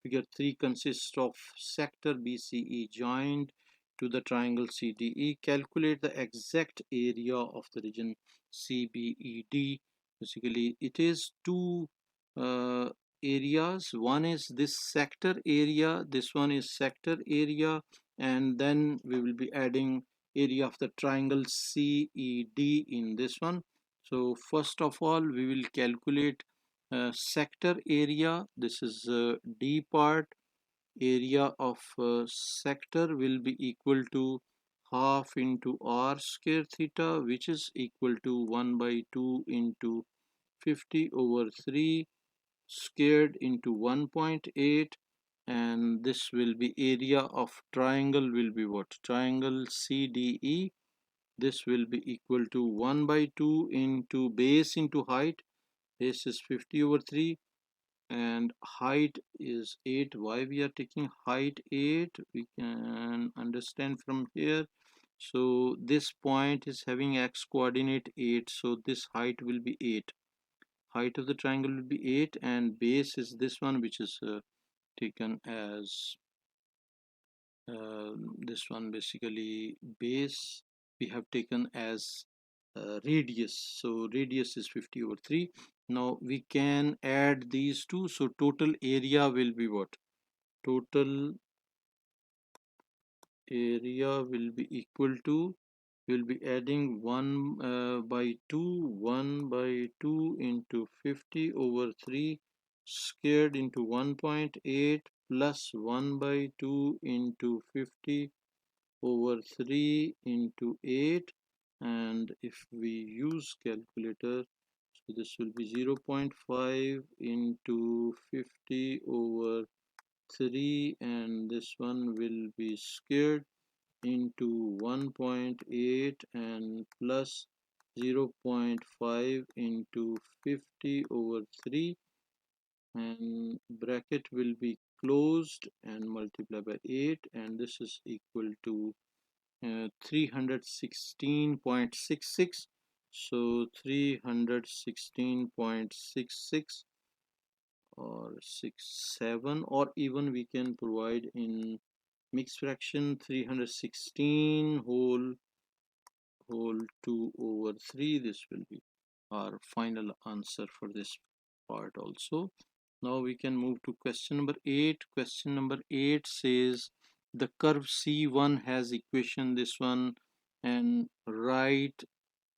figure 3 consists of sector BCE joined to the triangle CDE. Calculate the exact area of the region CBED. Basically, it is two uh, areas. One is this sector area, this one is sector area, and then we will be adding area of the triangle CED in this one. So first of all, we will calculate sector area. This is D part. Area of sector will be equal to half into r square theta, which is equal to 1 by 2 into 50 over 3 squared into 1.8, and this will be area of triangle will be what? Triangle CDE. This will be equal to 1 by 2 into base into height. Base is 50 over 3 and height is 8. Why we are taking height 8? We can understand from here. So this point is having x coordinate 8, so this height will be 8. Height of the triangle will be 8, and base is this one, which is taken as this one, basically base we have taken as radius, so radius is 50 over 3. Now we can add these two, so total area will be what? Total area will be equal to, we'll be adding 1 by 2, 1 by 2 into 50 over 3 squared into 1.8 plus 1 by 2 into 50 over 3 into 8, and if we use calculator, so this will be 0.5 into 50 over 3, and this one will be squared into 1.8 and plus 0.5 into 50 over 3, and bracket will be closed and multiply by 8, and this is equal to 316.66. So 316.66 or 67, or even we can provide in mixed fraction 316 whole 2 over 3. This will be our final answer for this part also. Now we can move to question number 8. Question number 8 says the curve C1 has equation this one, and write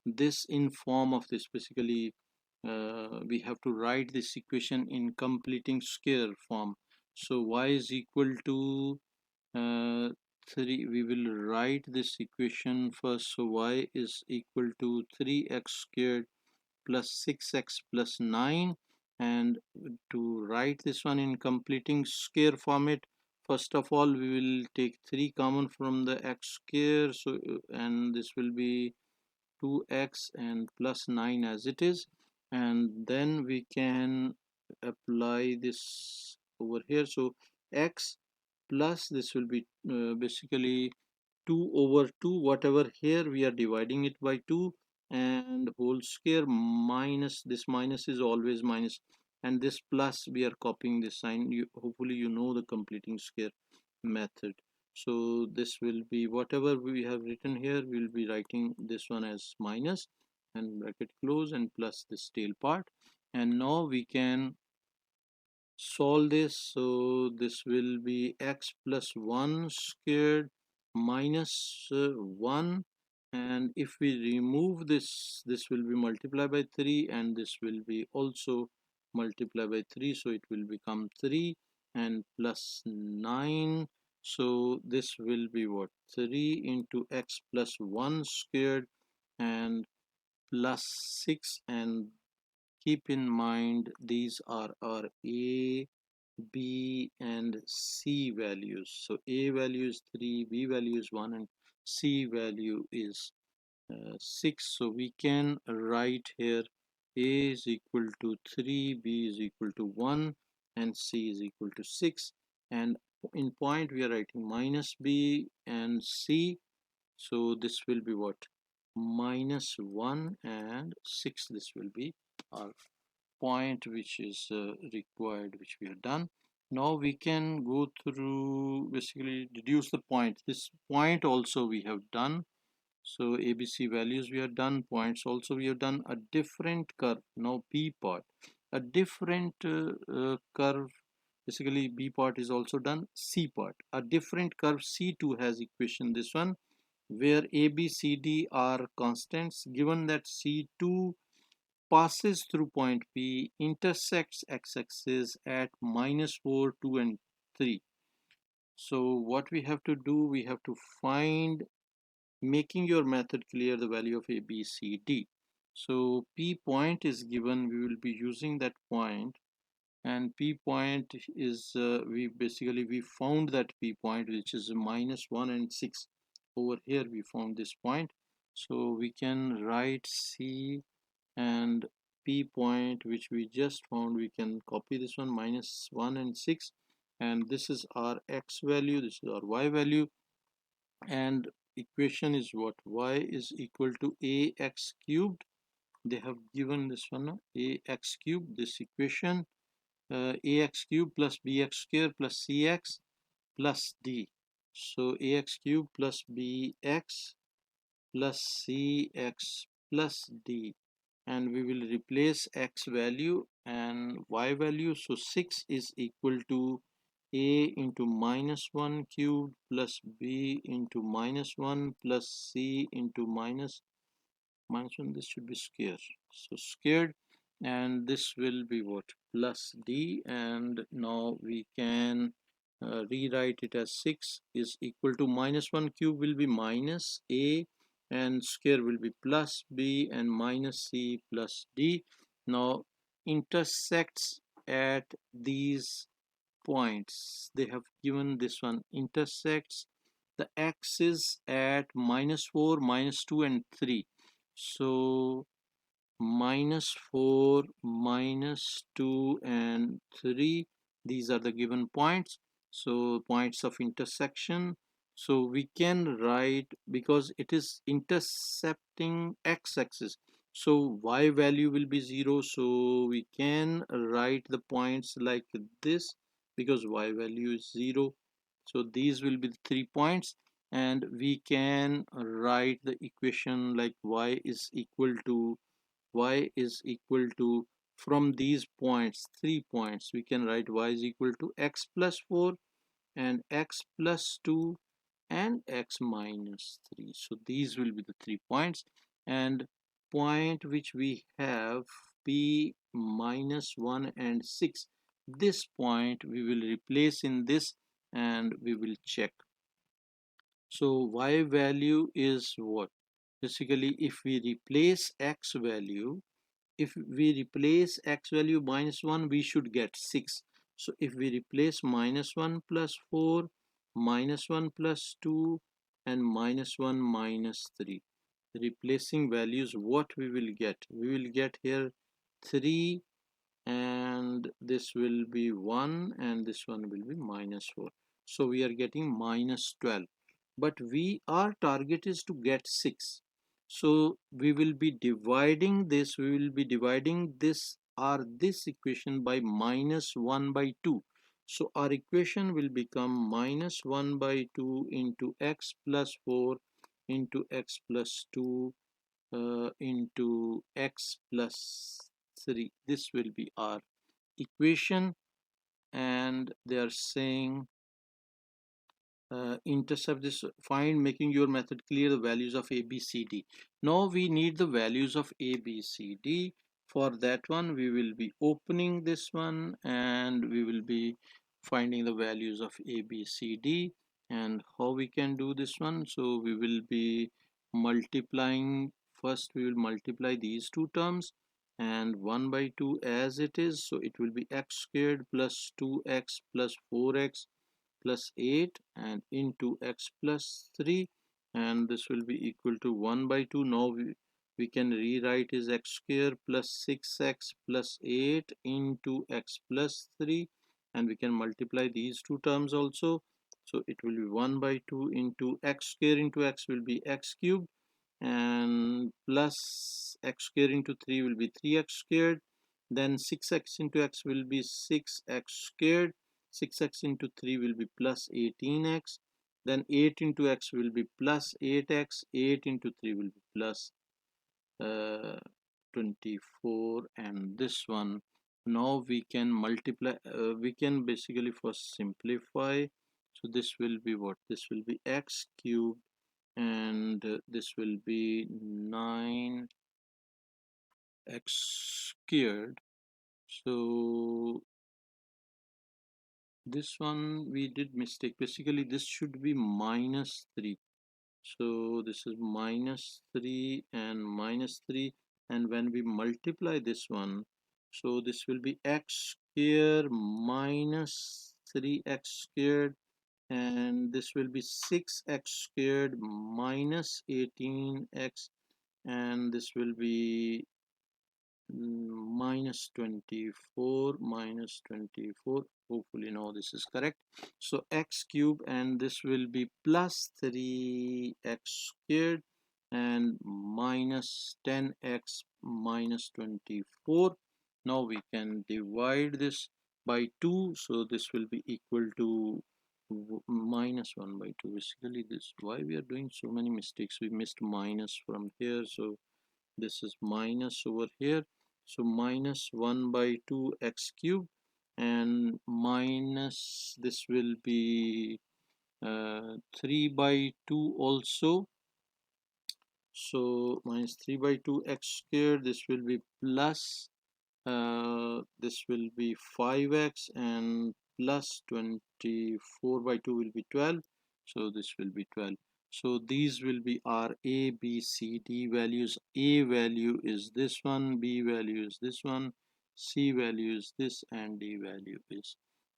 this in form of this. Basically we have to write this equation in completing square form. So y is equal to 3. We will write this equation first. So y is equal to 3x squared plus 6x plus 9. And to write this one in completing square format, first of all we will take 3 common from the x square. So and this will be 2x and plus 9 as it is, and then we can apply this over here. So x plus this will be basically 2 over 2, whatever here we are dividing it by 2, and whole square minus this minus is always minus, and this plus we are copying this sign. Hopefully you know the completing square method. So this will be whatever we have written here, we will be writing this one as minus and bracket close and plus this tail part. And now we can solve this. So this will be x plus 1 squared minus 1, and if we remove this, this will be multiplied by 3, and this will be also multiplied by 3, so it will become 3 and plus 9. So this will be what, 3 into x plus 1 squared and plus 6. And keep in mind these are our a, b and c values. So a value is 3, b value is 1, and c value is 6. So we can write here a is equal to 3, b is equal to 1, and c is equal to 6. And in point we are writing minus b and c. So this will be what, minus 1 and 6. This will be our point which is required, which we have done. Now we can go through, basically deduce the point. This point also we have done. So ABC values we have done, points also we have done. A different curve, now B part, a different curve, basically B part is also done. C part, a different curve C2 has equation this one, where A, B, C, D are constants. Given that C2 passes through point P, intersects x-axis at -4, 2 and 3. So what we have to do, we have to find, making your method clear, the value of A, B, C, D. So P point is given, we will be using that point, and P point is, we found that P point which is -1 and 6. Over here we found this point. So we can write C and P point which we just found, we can copy this one, -1 and 6, and this is our x value, this is our y value, and equation is what, y is equal to ax cubed. They have given this one ax cubed, this equation, ax cubed plus bx square plus cx plus d. So ax cubed plus bx plus cx plus d, and we will replace x value and y value. So 6 is equal to a into -1 cubed plus b into -1 plus c into -1. This should be square, so squared, and this will be what, plus d. And now we can rewrite it as 6 is equal to -1 cube will be minus a, and square will be plus b, and minus c plus d. Now intersects at these points, they have given this one, intersects the axis at -4, -2 and 3. So -4, -2 and 3. These are the given points, so points of intersection. So we can write, because it is intercepting x-axis, so y value will be 0, so we can write the points like this because y value is 0. So these will be the 3 points, and we can write the equation like y is equal to, from these points, 3 points, we can write y is equal to x plus 4 and x plus 2 and x minus 3. So these will be the 3 points, and point which we have p minus 1 and 6, this point we will replace in this and we will check. So y value is what? Basically, if we replace x value, if we replace x value minus 1, we should get 6. So if we replace minus 1 plus 4, minus 1 plus 2, and minus 1 minus 3, replacing values, what we will get? We will get here 3, and this will be 1, and this one will be minus 4. So we are getting minus 12, but our target is to get 6. So we will be dividing this or this equation by minus 1 by 2. So our equation will become minus 1 by 2 into x plus 4 into x plus 2 into x plus 3. This will be our equation, and they are saying intercept this, find making your method clear the values of a, b, c, d. Now we need the values of a, b, c, d. For that one we will be opening this one and we will be finding the values of a, b, c, d. And how we can do this one? So we will be multiplying. First we will multiply these two terms and 1 by 2 as it is, so it will be x squared plus 2x plus 4x plus 8 and into x plus 3, and this will be equal to 1 by 2. Now we can rewrite is x square plus 6x plus 8 into x plus 3, and we can multiply these two terms also. So it will be 1 by 2 into x square into x will be x cubed, and plus x square into 3 will be 3x squared, then 6x into x will be 6x squared, 6x into 3 will be plus 18x, then 8 into x will be plus 8x, 8 into 3 will be plus uh, 24, and this one, now we can multiply, we can basically first simplify. So this will be what? This will be x cubed, and this will be 9x squared. So this one we did mistake. Basically this should be minus 3. So this is minus 3 and minus 3, and when we multiply this one, so this will be x squared minus 3x squared, and this will be 6x squared minus 18x, and this will be minus 24 minus 24. Hopefully now this is correct. So x cube, and this will be plus 3x squared and minus 10x minus 24. Now we can divide this by 2, so this will be equal to minus 1 by 2. Basically this, why we are doing so many mistakes, we missed minus from here, so this is minus over here. So minus 1 by 2 x cubed, and minus this will be 3 by 2 also. So minus 3 by 2 x squared, this will be plus this will be 5x, and plus 24 by 2 will be 12, so this will be 12. So these will be our a, b, c, d values. A value is this one, b value is this one, c value is this, and d value is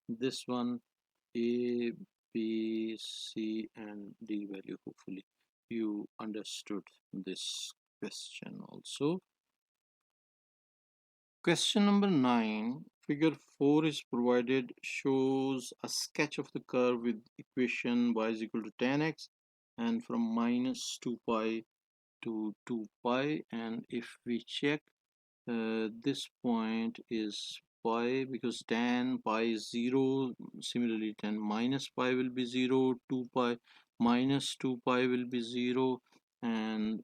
this one. A, b, c, and d value. Hopefully you understood this question also. Question number 9. figure 4 is provided, shows a sketch of the curve with equation y is equal to tan x and from minus 2 pi to 2 pi, and if we check this point is pi because tan pi is 0, similarly tan minus pi will be 0, 2 pi minus 2 pi will be 0, and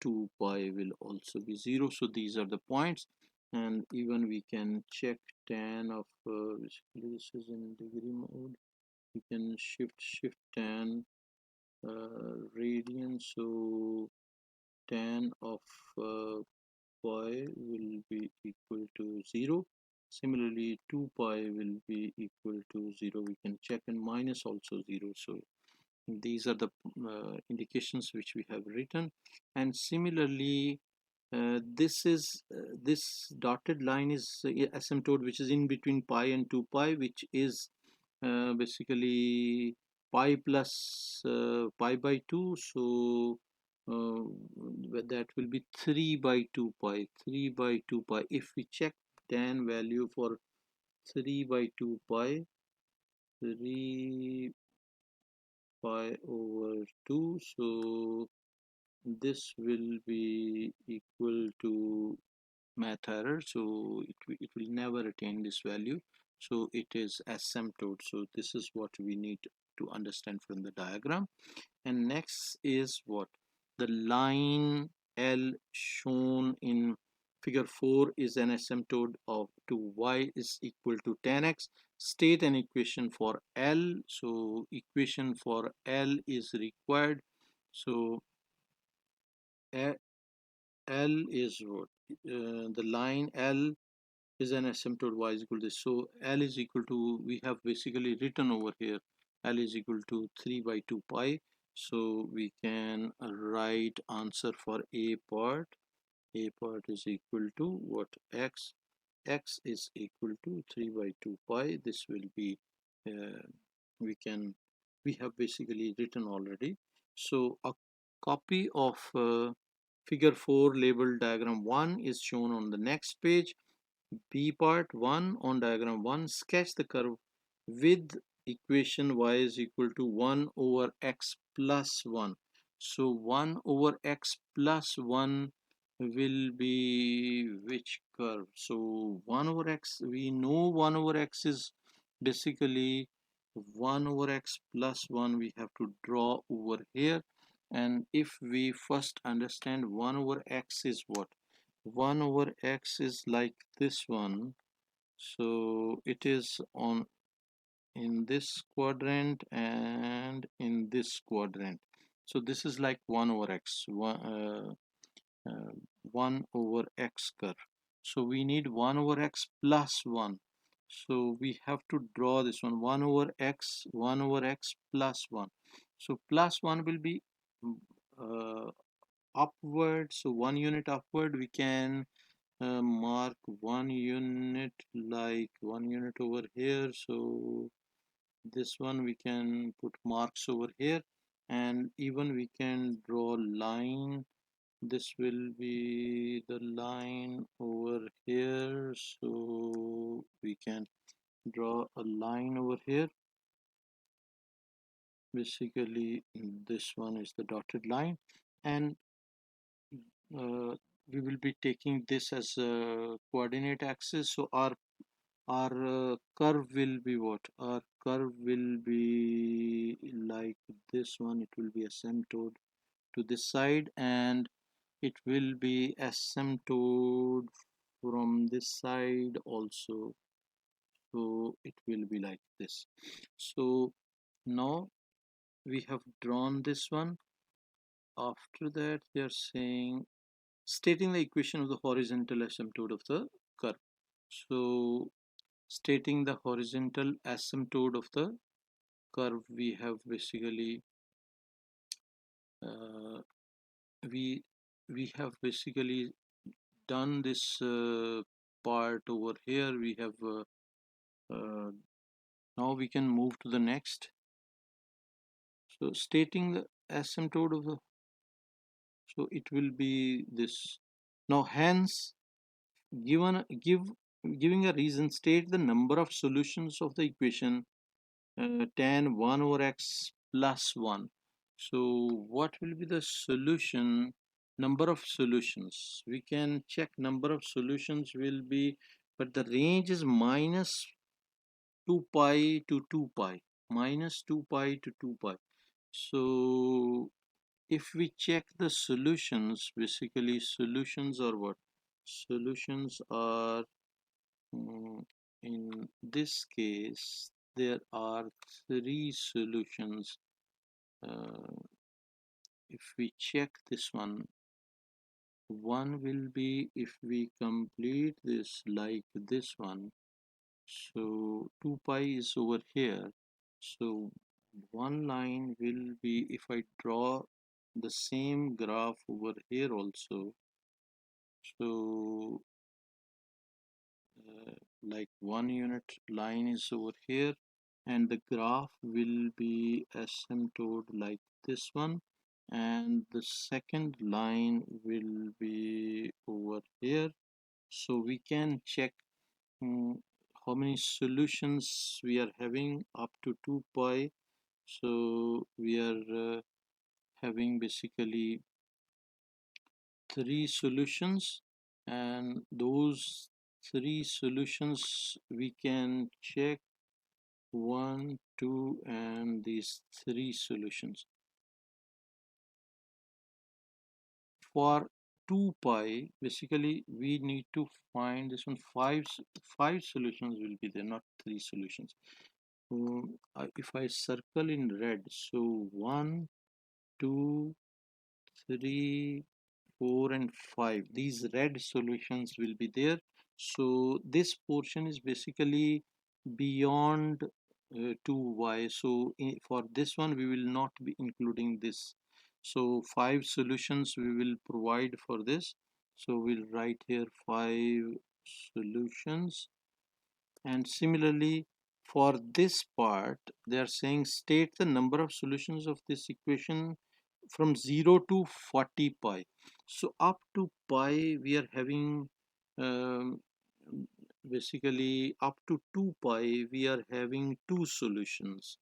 2 pi will also be 0. So these are the points, and even we can check tan of basically this is in degree mode. We can shift tan radian, so tan of pi will be equal to 0. Similarly 2 pi will be equal to 0. We can check, and minus also 0. So these are the indications which we have written. And similarly this dotted line is asymptote which is in between pi and 2 pi, which is basically pi plus pi by 2. So uh, that will be 3 by 2 pi, 3 by 2 pi. If we check tan value for 3 by 2 pi, 3 pi over 2, so this will be equal to math error, so it will never attain this value, so it is asymptote. So this is what we need to understand from the diagram. And next is what the line L shown in figure 4 is an asymptote of to y is equal to tan x. State an equation for L. So equation for L is required. So L is what the line L is an asymptote y is equal to this. So L is equal to, we have basically written over here, L is equal to 3 by 2 pi. So we can write answer for A part. A part is equal to what, x. X is equal to 3 by 2 pi. This will be, we can, we have basically written already. So a copy of figure 4 labeled diagram 1 is shown on the next page. B part 1 on diagram 1, sketch the curve with equation y is equal to 1 over x plus 1. So 1 over x plus 1 will be which curve? So 1 over x, we know 1 over x is basically 1 over x plus 1 we have to draw over here. And if we first understand 1 over x is what? 1 over x is like this one, so it is on in this quadrant and in this quadrant. So this is like 1 over x, 1 over x curve. So we need 1 over x plus 1. So we have to draw this one, 1 over x, 1 over x plus 1. So plus 1 will be uh, upward, so 1 unit upward. We can mark 1 unit, like 1 unit over here. So this one we can put marks over here, and even we can draw line. This will be the line over here, so we can draw a line over here. Basically this one is the dotted line, and we will be taking this as a coordinate axis. So our curve will be what? Our curve will be like this one. It will be asymptote to this side, and it will be asymptote from this side also. So it will be like this. So now we have drawn this one. After that, they are saying stating the equation of the horizontal asymptote of the curve. So stating the horizontal asymptote of the curve, we have basically uh, we we have basically done this part over here. We have uh, now we can move to the next. So stating the asymptote of the, so it will be this. Now hence give giving a reason, state the number of solutions of the equation tan 1 over x plus 1. So what will be the solution? Number of solutions. We can check number of solutions will be, but the range is minus 2 pi to 2 pi. Minus 2 pi to 2 pi. So if we check the solutions, basically solutions are what? Solutions are, in this case, there are three solutions. Uh, if we check this one will be if we complete this like this one. So 2 pi is over here. So one line will be, if I draw the same graph over here also, so uh, like one unit line is over here, and the graph will be asymptote like this one, and the second line will be over here. So we can check how many solutions we are having up to 2 pi. So we are having basically three solutions, and those three solutions we can check one, two, and these three solutions. For 2 pi, basically we need to find this one. Five solutions will be there, not three solutions. If I circle in red, so 1, 2, 3, 4 and 5, these red solutions will be there. So this portion is basically beyond 2y. So for this one we will not be including this. So 5 solutions we will provide for this. So we'll write here 5 solutions. And similarly, for this part, they are saying state the number of solutions of this equation from 0 to 40 pi. So up to pi, we are having um, basically up to 2 pi, we are having two solutions.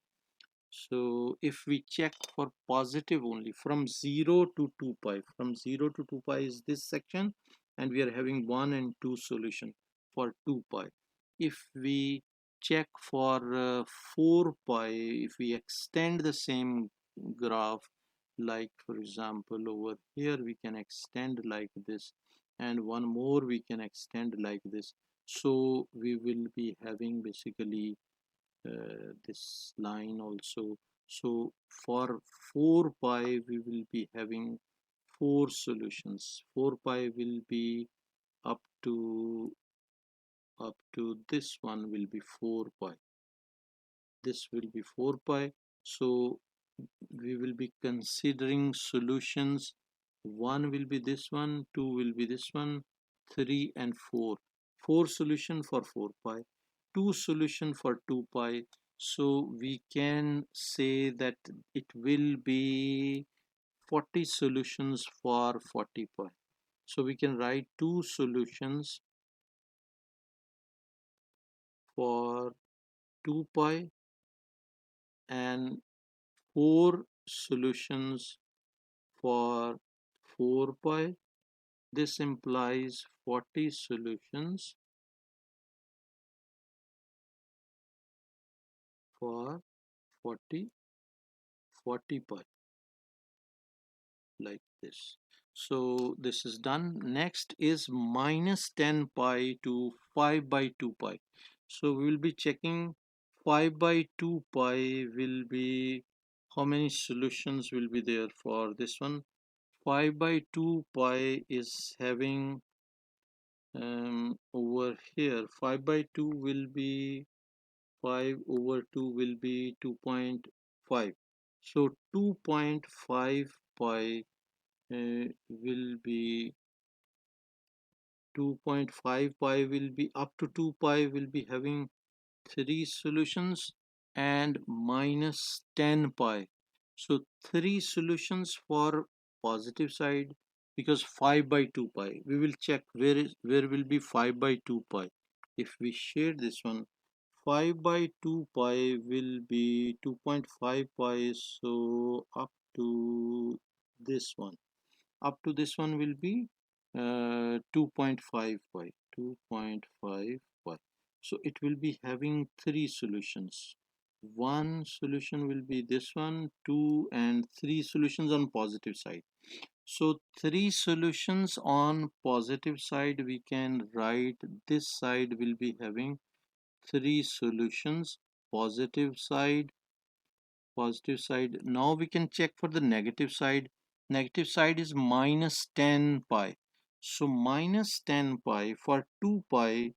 So if we check for positive only from 0 to 2 pi, from 0 to 2 pi is this section, and we are having 1 and 2 solution for 2 pi. If we check for 4 pi, if we extend the same graph, like for example over here we can extend like this, and one more we can extend like this. So we will be having basically this line also. So for 4 pi we will be having four solutions. 4 pi will be up to this one will be 4 pi. This will be 4 pi. So we will be considering solutions. One will be this one, two will be this one, three and four. Four solution for 4 pi, two solution for 2 pi. So we can say that it will be 40 solutions for 40 pi. So we can write two solutions for 2 pi and four solutions for 4 pi. This implies 40 solutions for 40 pi, like this. So this is done. Next is minus 10 pi to 5 by 2 pi. So we will be checking 5 by 2 pi will be how many solutions will be there for this one. 5 by 2 pi is having over here 5 by 2 will be 5 over 2 will be 2.5. So 2.5 pi will be 2.5 pi will be up to 2 pi will be having three solutions, and minus 10 pi. So three solutions for positive side, because 5 by 2 pi. We will check where will be 5 by 2 pi. if we shade this one, 5 by 2 pi will be 2.5 pi, so this one up to this one will be 2.5 pi, 2.5 pi. So it will be having three solutions. One solution will be this one, two and three solutions on positive side. So three solutions on positive side, we can write this side will be having three solutions, positive side, positive side. Now we can check for the negative side. Negative side is minus 10 pi. So minus 10 pi for 2 pi,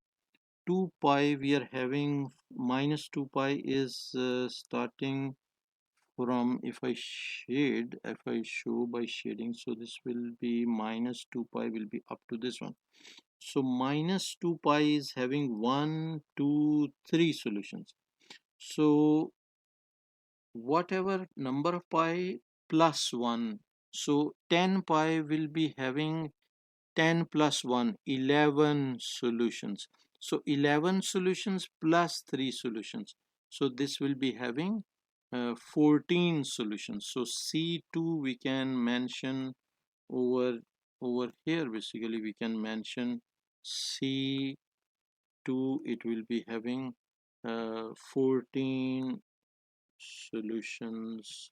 2 pi we are having minus 2 pi is starting from, if I shade, if I show by shading, so this will be minus 2 pi will be up to this one. So minus 2 pi is having 1, 2, 3 solutions. So whatever number of pi plus 1, so 10 pi will be having 10 plus 1, 11 solutions. So 11 solutions plus 3 solutions, so this will be having 14 solutions. So C2 we can mention over here. Basically we can mention C2, it will be having 14 solutions.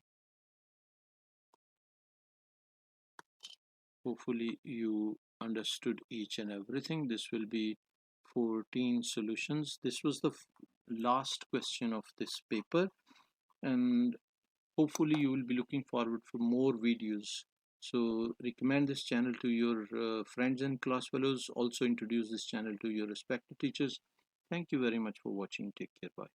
Hopefully you understood each and everything. This will be 14 solutions. This was the last question of this paper, and hopefully you will be looking forward for more videos. So recommend this channel to your friends and class fellows. Also introduce this channel to your respective teachers. Thank you very much for watching. Take care. Bye.